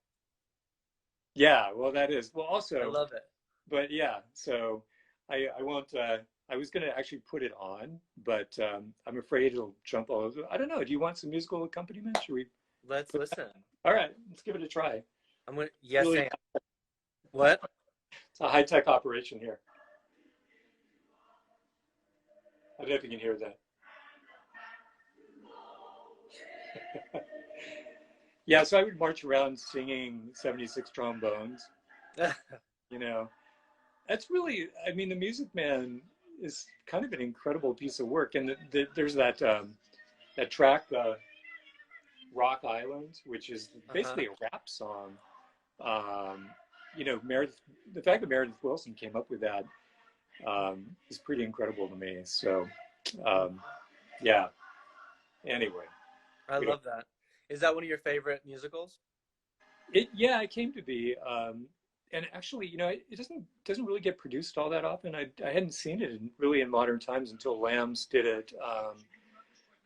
yeah, well, that is, well, I also, love it. but yeah, so I won't. I was going to actually put it on, but I'm afraid it'll jump all over. I don't know. Do you want some musical accompaniment? Should we Let's put listen. All right, let's give it a try. I'm gonna yes Really, and what? it's a high tech operation here. I don't know if you can hear that. Yeah, so I would march around singing 76 trombones. You know, that's really, I mean, The Music Man is kind of an incredible piece of work. And there's that track, Rock Island, which is Uh-huh. basically a rap song. Um, you know, the fact that Meredith Wilson came up with that is pretty incredible to me. So, um, yeah, Anyway, I we don't. love that. Is that one of your favorite musicals? Yeah, it came to be. And actually, it doesn't really get produced all that often. I hadn't seen it really in modern times until Lambs did it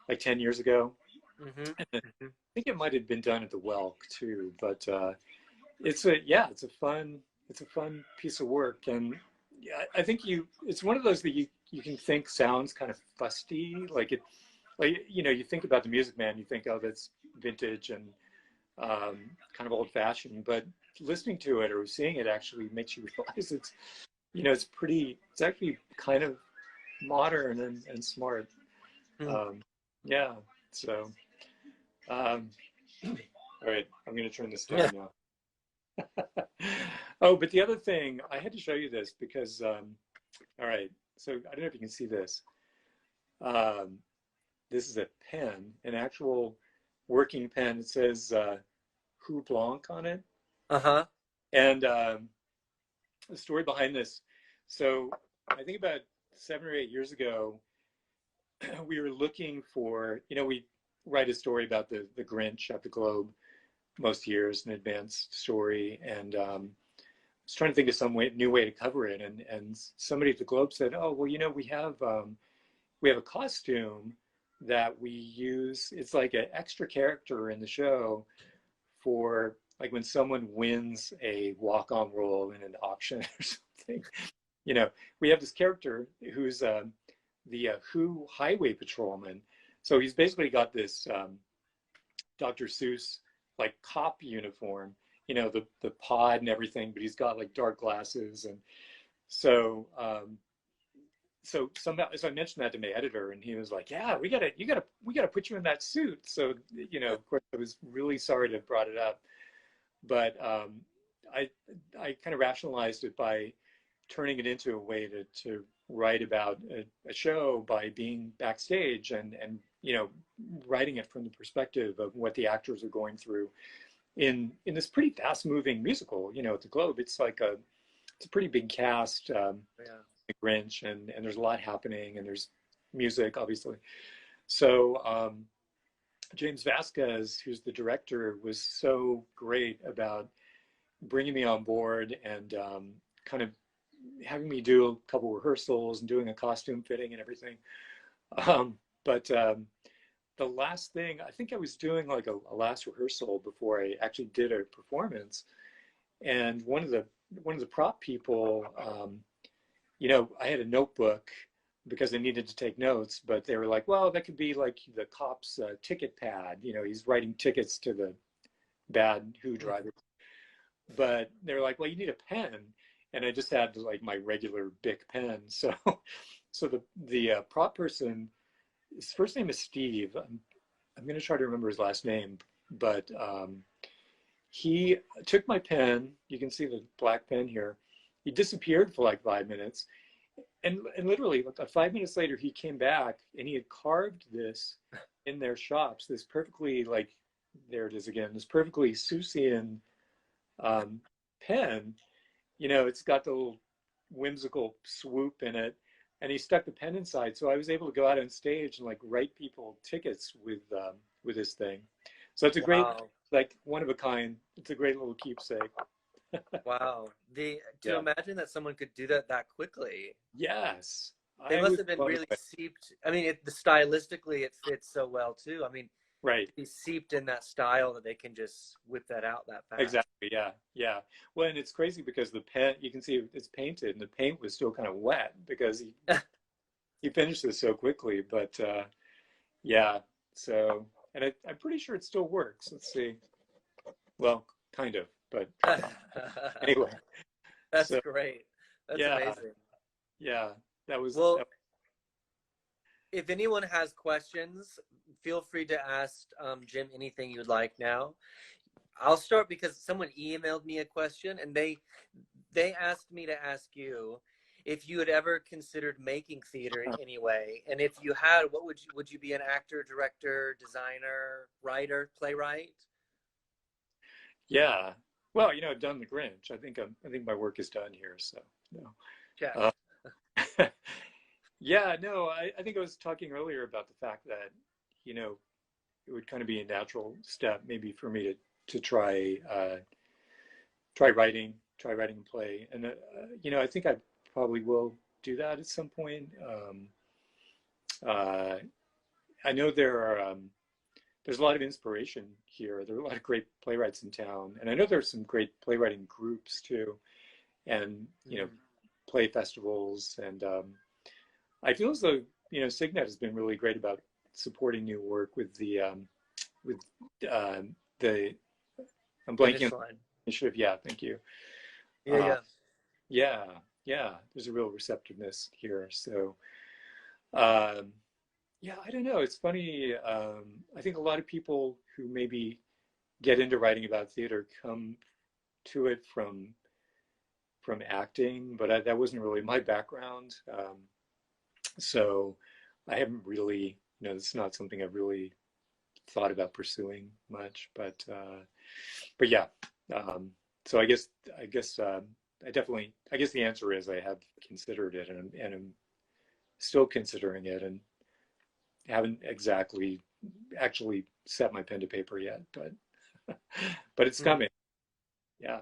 like 10 years ago. Mm-hmm. And I Mm-hmm. think it might have been done at the Welk too, but it's a fun piece of work, and yeah, I think it's one of those that you can think sounds kind of fusty, like you think about the Music Man, you think, oh, that's vintage and kind of old fashioned, but listening to it or seeing it actually makes you realize it's actually kind of modern and smart. Hmm. Um, yeah, so um, all right, I'm going to turn this Yeah. down now. Oh, but the other thing, I had to show you this because, all right, so I don't know if you can see this. Um, this is a pen, an actual working pen. It says Hou Blanc on it. Uh-huh. And the story behind this. So I think about 7 or 8 years ago, we were looking for, we write a story about the Grinch at the Globe most years, an advanced story. And was trying to think of new way to cover it, and somebody at the Globe said, "Oh, well, we have a costume that we use. It's like an extra character in the show for like when someone wins a walk-on role in an auction or something. You know, we have this character who's the Who Highway Patrolman. So he's basically got this Dr. Seuss like cop uniform, the pod and everything, but he's got like dark glasses. And so so I mentioned that to my editor, and he was like, "Yeah, we gotta put you in that suit." So of course, I was really sorry to have brought it up, but I I kind of rationalized it by turning it into a way to write about a show by being backstage and writing it from the perspective of what the actors are going through in this pretty fast moving musical. At the Globe, it's a pretty big cast. Yeah. The Grinch, and there's a lot happening, and there's music, obviously. So James Vasquez, who's the director, was so great about bringing me on board and kind of having me do a couple rehearsals and doing a costume fitting and everything. But the last thing, I think I was doing like a last rehearsal before I actually did a performance, and one of the prop people, I had a notebook because I needed to take notes, but they were like, well, that could be like the cop's ticket pad. He's writing tickets to the bad Who Mm. driver. But they were like, well, you need a pen. And I just had like my regular Bic pen. So, so the prop person, his first name is Steve. I'm going to try to remember his last name, but he took my pen. You can see the black pen here. He disappeared for like 5 minutes, and literally like 5 minutes later he came back and he had carved this in their shops, this perfectly, like, there it is again, this perfectly Seussian um, pen. It's got the little whimsical swoop in it, and he stuck the pen inside, so I was able to go out on stage and like write people tickets with this thing. So it's a great, Wow. like, one of a kind. It's a great little keepsake. Wow. The to Yeah. imagine that someone could do that quickly. Yes, They I must was have been blown really away. seeped. I mean, stylistically, it fits so well too. I mean, Right. be seeped in that style that they can just whip that out that fast. Exactly. Yeah. Yeah. Well, and it's crazy because the pen, you can see it's painted, and the paint was still kind of wet because he finished this so quickly. But yeah. So, and I'm pretty sure it still works. Let's see. Well, kind of, but anyway. That's So great. That's yeah, amazing. yeah. That was Well, that. if anyone has questions, feel free to ask Jim anything you'd like now. I'll start because someone emailed me a question and they asked me to ask you if you had ever considered making theater in any way, and if you had, what would you be, an actor, director, designer, writer, playwright? Yeah. Well, I've done the Grinch. I think my work is done here. So no. Check. Uh, yeah. No. I think I was talking earlier about the fact that you know it would kind of be a natural step maybe for me to try writing and play. And I think I probably will do that at some point. Uh, I know there's a lot of inspiration here. There are a lot of great playwrights in town, and I know there's some great playwriting groups too, and play festivals. And I feel as though Cygnet has been really great about supporting new work with with the I'm blanking on the initiative. Yeah, thank you. Yeah. Yeah, yeah. There's a real receptiveness here. So, um, yeah, I don't know. It's funny. I think a lot of people who maybe get into writing about theater come to it from acting, but that wasn't really my background. So I haven't really, it's not something I've really thought about pursuing much. But yeah. So I guess the answer is I have considered it, and I'm still considering it, and haven't exactly actually set my pen to paper yet, but it's coming. Yeah.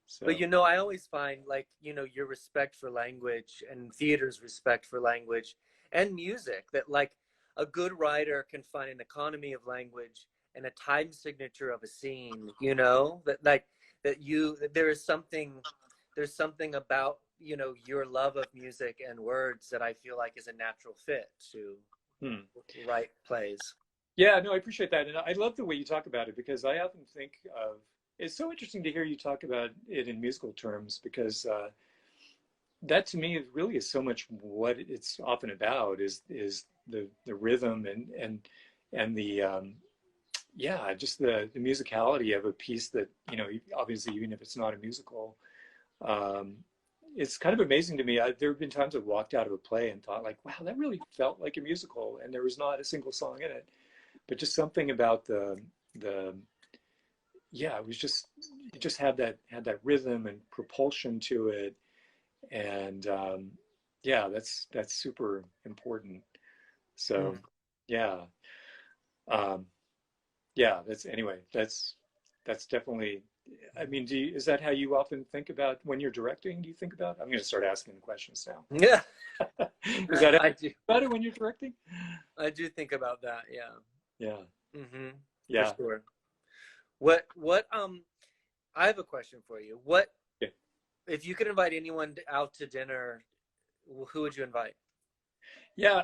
So. But I always find like, your respect for language and theater's respect for language and music, that like a good writer can find an economy of language and a time signature of a scene, that like that there's something about, your love of music and words that I feel like is a natural fit to write plays. Yeah, no, I appreciate that. And I love the way you talk about it, because I often think of it's so interesting to hear you talk about it in musical terms, because that to me really is so much what it's often about is the rhythm and the just the musicality of a piece that, obviously even if it's not a musical, it's kind of amazing to me. There have been times I've walked out of a play and thought like, wow, that really felt like a musical, and there was not a single song in it, but just something about the it just had that rhythm and propulsion to it, and that's super important. So yeah, um, yeah, that's definitely. I mean, is that how you often think about when you're directing? Do you think about? I'm going to start asking the questions now. Yeah, Is that how I you do. think about it when you're directing? I do think about that. Yeah. Yeah. For sure. What I have a question for you. What if you could invite anyone out to dinner, who would you invite? Yeah.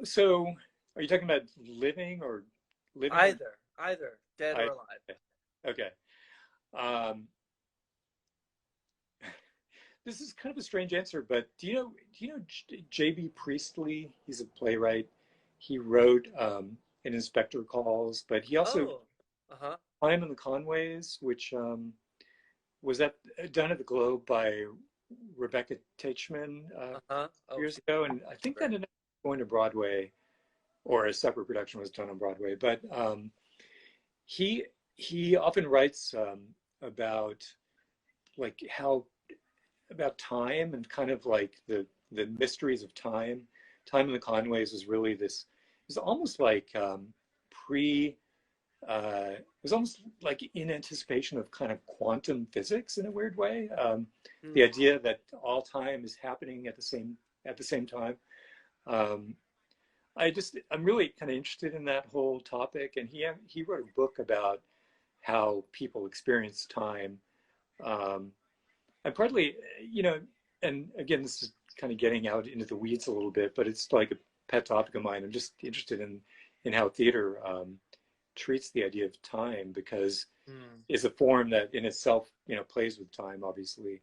So, are you talking about living or living? Either dead or alive. Okay. Um, this is kind of a strange answer, but do you know J.B. Priestley? He's a playwright. He wrote an Inspector Calls, but he also Time in the Conways, which was done at the Globe by Rebecca Teichman years ago, and I think that ended up going to Broadway, or a separate production was done on Broadway. But he often writes about like about time and kind of like the mysteries of time. Time in the Conways was really this. It was almost like it was almost like in anticipation of kind of quantum physics in a weird way. The idea that all time is happening at the same time. I'm really kind of interested in that whole topic, and he wrote a book about how people experience time. And partly, and again, this is kind of getting out into the weeds a little bit, but it's like a pet topic of mine. I'm just interested in how theater treats the idea of time, because it's a form that in itself, plays with time, obviously.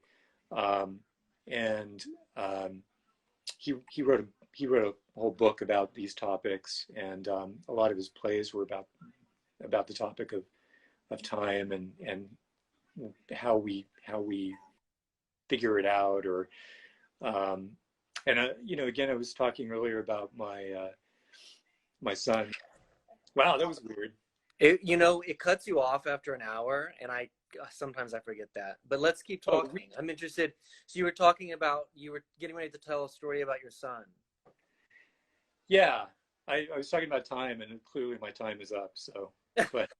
And he wrote a whole book about these topics, and a lot of his plays were about the topic of time and how we figure it out, or again, I was talking earlier about my son. Wow, that was weird. It cuts you off after an hour, and sometimes I forget that. But let's keep talking. I'm interested. So you were getting ready to tell a story about your son. Yeah. I was talking about time, and clearly my time is up. So, but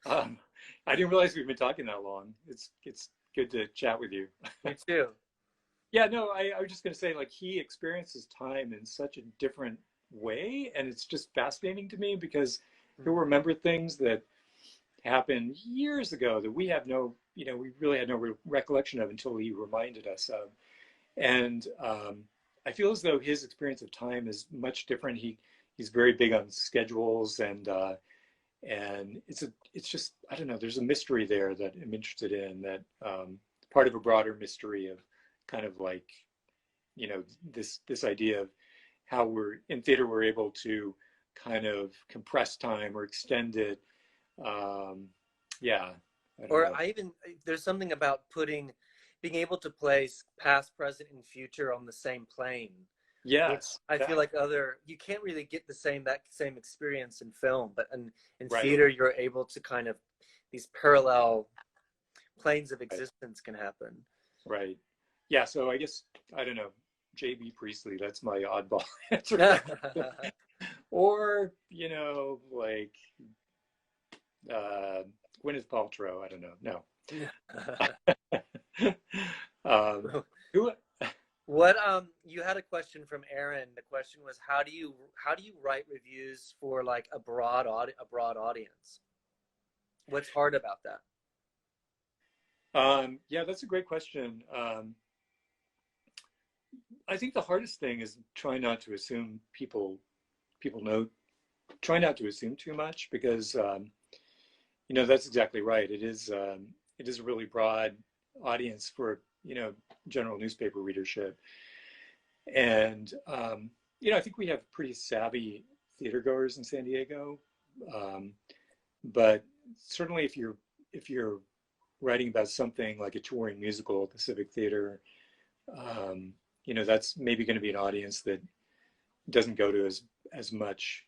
um, I didn't realize we've been talking that long. It's good to chat with you. You too. Yeah, no, I was just going to say, like, he experiences time in such a different way, and it's just fascinating to me because he'll Mm. remember things that happened years ago that we have no, we really had no recollection of until he reminded us of. And I feel as though his experience of time is much different. He's very big on schedules, and it's just, I don't know. There's a mystery there that I'm interested in. That part of a broader mystery of kind of like, this idea of how we're in theater, we're able to kind of compress time or extend it. Um, yeah, I don't Or know. I even there's something about being able to place past, present, and future on the same plane, which Yes, I feel that like you can't really get that same experience in film, but in right, theater you're able to kind of these parallel planes of right, existence can happen. right. Yeah, so I guess I don't know. J.B. Priestley, that's my oddball answer to that question. Or, like uh, Gwyneth Paltrow. I don't know. No. um, who? What you had a question from Aaron. The question was how do you write reviews for like a broad audience? What's hard about that? Yeah, that's a great question. I think the hardest thing is try not to assume people know. Try not to assume too much because that's exactly right. It is a really broad audience for general newspaper readership, and I think we have pretty savvy theater goers in San Diego, um, but certainly if you're writing about something like a touring musical at the Civic Theater, um, that's maybe going to be an audience that doesn't go to as much.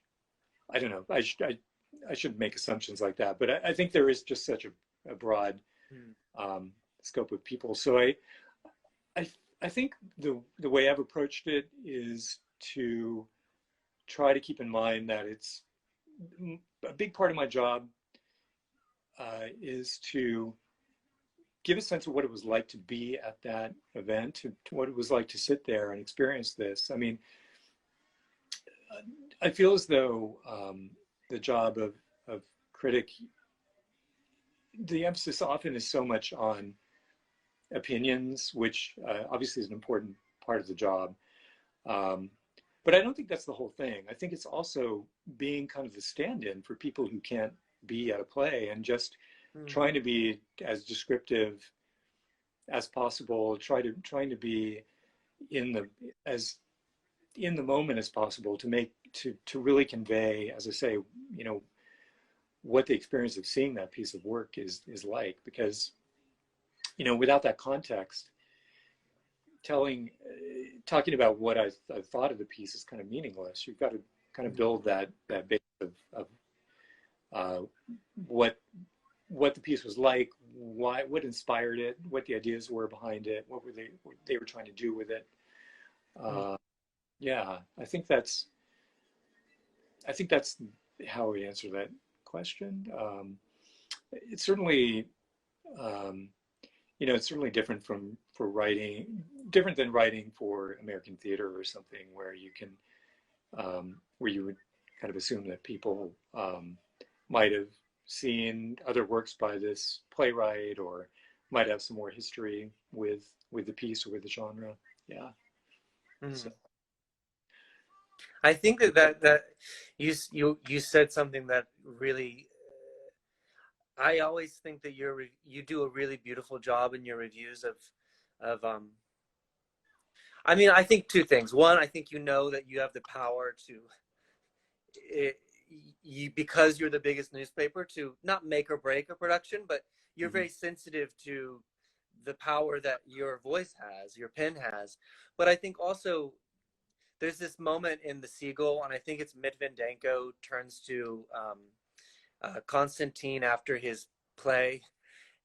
I don't know. I shouldn't make assumptions like that, but I think there is just such a broad Hmm. um, scope of people. So I I think the way I've approached it is to try to keep in mind that it's a big part of my job is to give a sense of what it was like to be at that event, to what it was like to sit there and experience this. I mean, I feel as though the job of critic, the emphasis often is so much on opinions, which obviously is an important part of the job. Um, but I don't think that's the whole thing. I think it's also being kind of the stand-in for people who can't be at a play and just Hmm. trying to be as descriptive as possible, trying to be in the as in the moment as possible to make to really convey, as I say, what the experience of seeing that piece of work is like. Because without that context, talking about what I thought of the piece is kind of meaningless. You've got to kind of build that base of uh, what what the piece was like, what inspired it, what the ideas were behind it, what they were trying to do with it. Hmm. Uh, yeah, I think that's how we answer that question. It's certainly um, it's certainly different than writing for American theater or something where you would kind of assume that people might have seen other works by this playwright or might have some more history with the piece or with the genre. Yeah. So Hmm. I think that you said something that really I always think that you do a really beautiful job in your reviews of I mean, I think two things. One, I think you know that you have the power to it, because you're the biggest newspaper to not make or break a production, but you're mhm. very sensitive to the power that your voice has, your pen has. But I think also there's this moment in The Seagull, and I think it's Mitvendenko turns to Constantine after his play,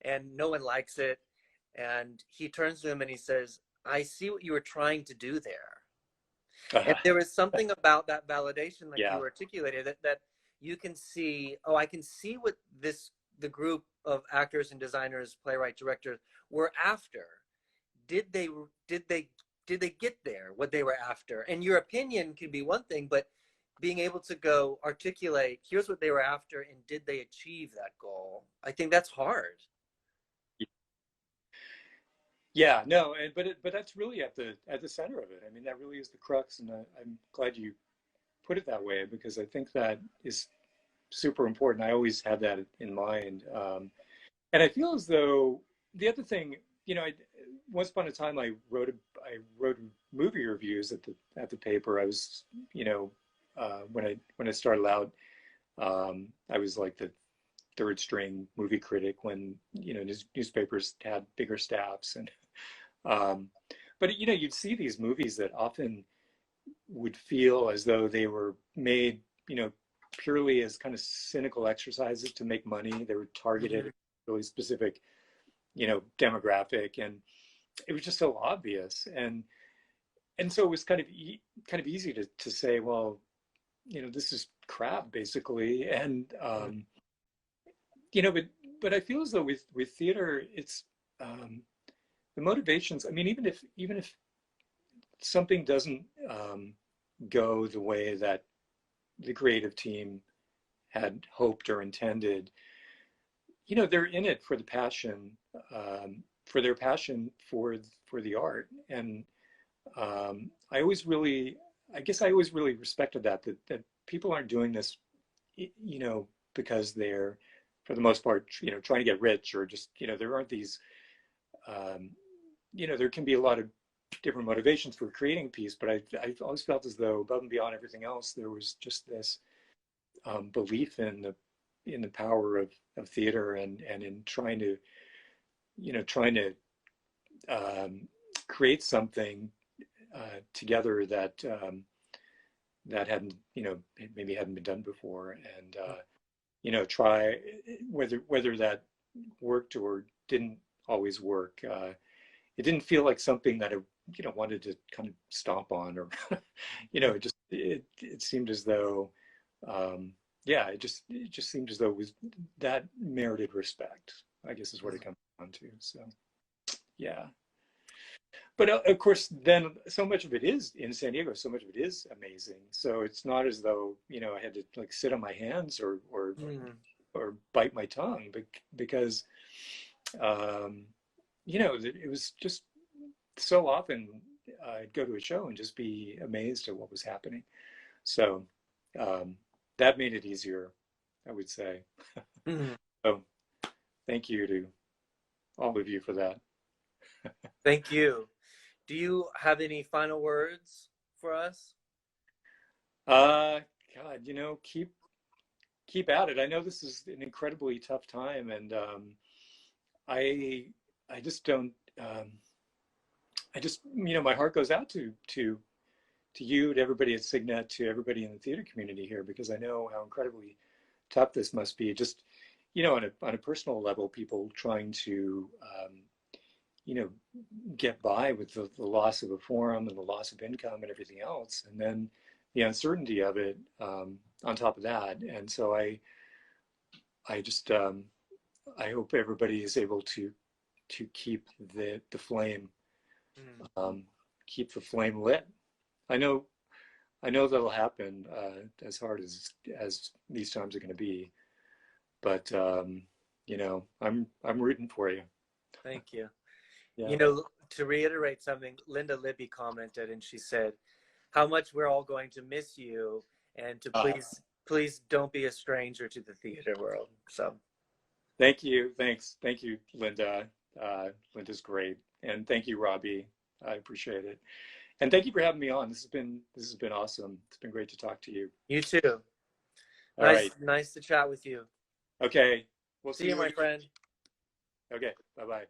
and no one likes it. And he turns to him and he says, I see what you were trying to do there. And there was something about that validation, like you Yeah. articulated, that you can see, oh, I can see what the group of actors and designers, playwright, directors were after. Did they did they did they get there what they were after? And your opinion could be one thing, but being able to go articulate, here's what they were after, and did they achieve that goal? I think that's hard. Yeah, no, but that's really at the center of it. I mean, that really is the crux, and I'm glad you put it that way because I think that is super important. I always have that in mind, and I feel as though the other thing, once upon a time, I wrote movie reviews at the paper. I was, when I started out, I was like the third string movie critic when newspapers had bigger staffs and um, but you'd see these movies that often would feel as though they were made purely as kind of cynical exercises to make money. They were targeted Mm-hmm. at a really specific demographic, and it was just so obvious. And so it was kind of easy to say, well, this is crap basically. And but I feel as though with theater, it's the motivations. I mean, even if something doesn't go the way that the creative team had hoped or intended, they're in it for the passion, for their passion for the art. And I always really, I guess I always really respected that people aren't doing this, because they're, for the most part, trying to get rich or just, there aren't these, um, there can be a lot of different motivations for creating a piece, but I always felt as though above and beyond everything else, there was just this belief in the power of theater and in trying to create something together that hadn't maybe hadn't been done before, and try whether that worked or didn't always work. It didn't feel like something that I wanted to kind of stomp on or it seemed as though yeah, it just seemed as though it was that merited respect, I guess is what it comes down to. So yeah. But of course, then so much of it is in San Diego. So much of it is amazing. So it's not as though I had to like sit on my hands Mm. or bite my tongue, because um, it was just so often I'd go to a show and just be amazed at what was happening. So um, that made it easier, I would say. Mm. So thank you to all of you for that. Thank you. Do you have any final words for us? Uh, God, keep at it. I know this is an incredibly tough time, and I I just don't. Um, I just my heart goes out to you, to everybody at Cygnet, to everybody in the theater community here, because I know how incredibly tough this must be. Just on a personal level, people trying to you know get by with the loss of a forum and the loss of income and everything else, and then the uncertainty of it on top of that. And so I just I hope everybody is able to keep the flame, Mm. um, keep the flame lit. I know I know that'll happen, as hard as these times are going to be. But I'm rooting for you. Thank you. Yeah. To reiterate something, Linda Libby commented and she said, how much we're all going to miss you, and to Uh, please don't be a stranger to the theater world. So Thank you. Thank you, Linda. Linda's great, and thank you, Robbie. I appreciate it, and thank you for having me on. This has been awesome. It's been great to talk to you. you too. All right. Nice to chat with you. Okay. We'll See see you, you my again. friend. Okay. Bye bye.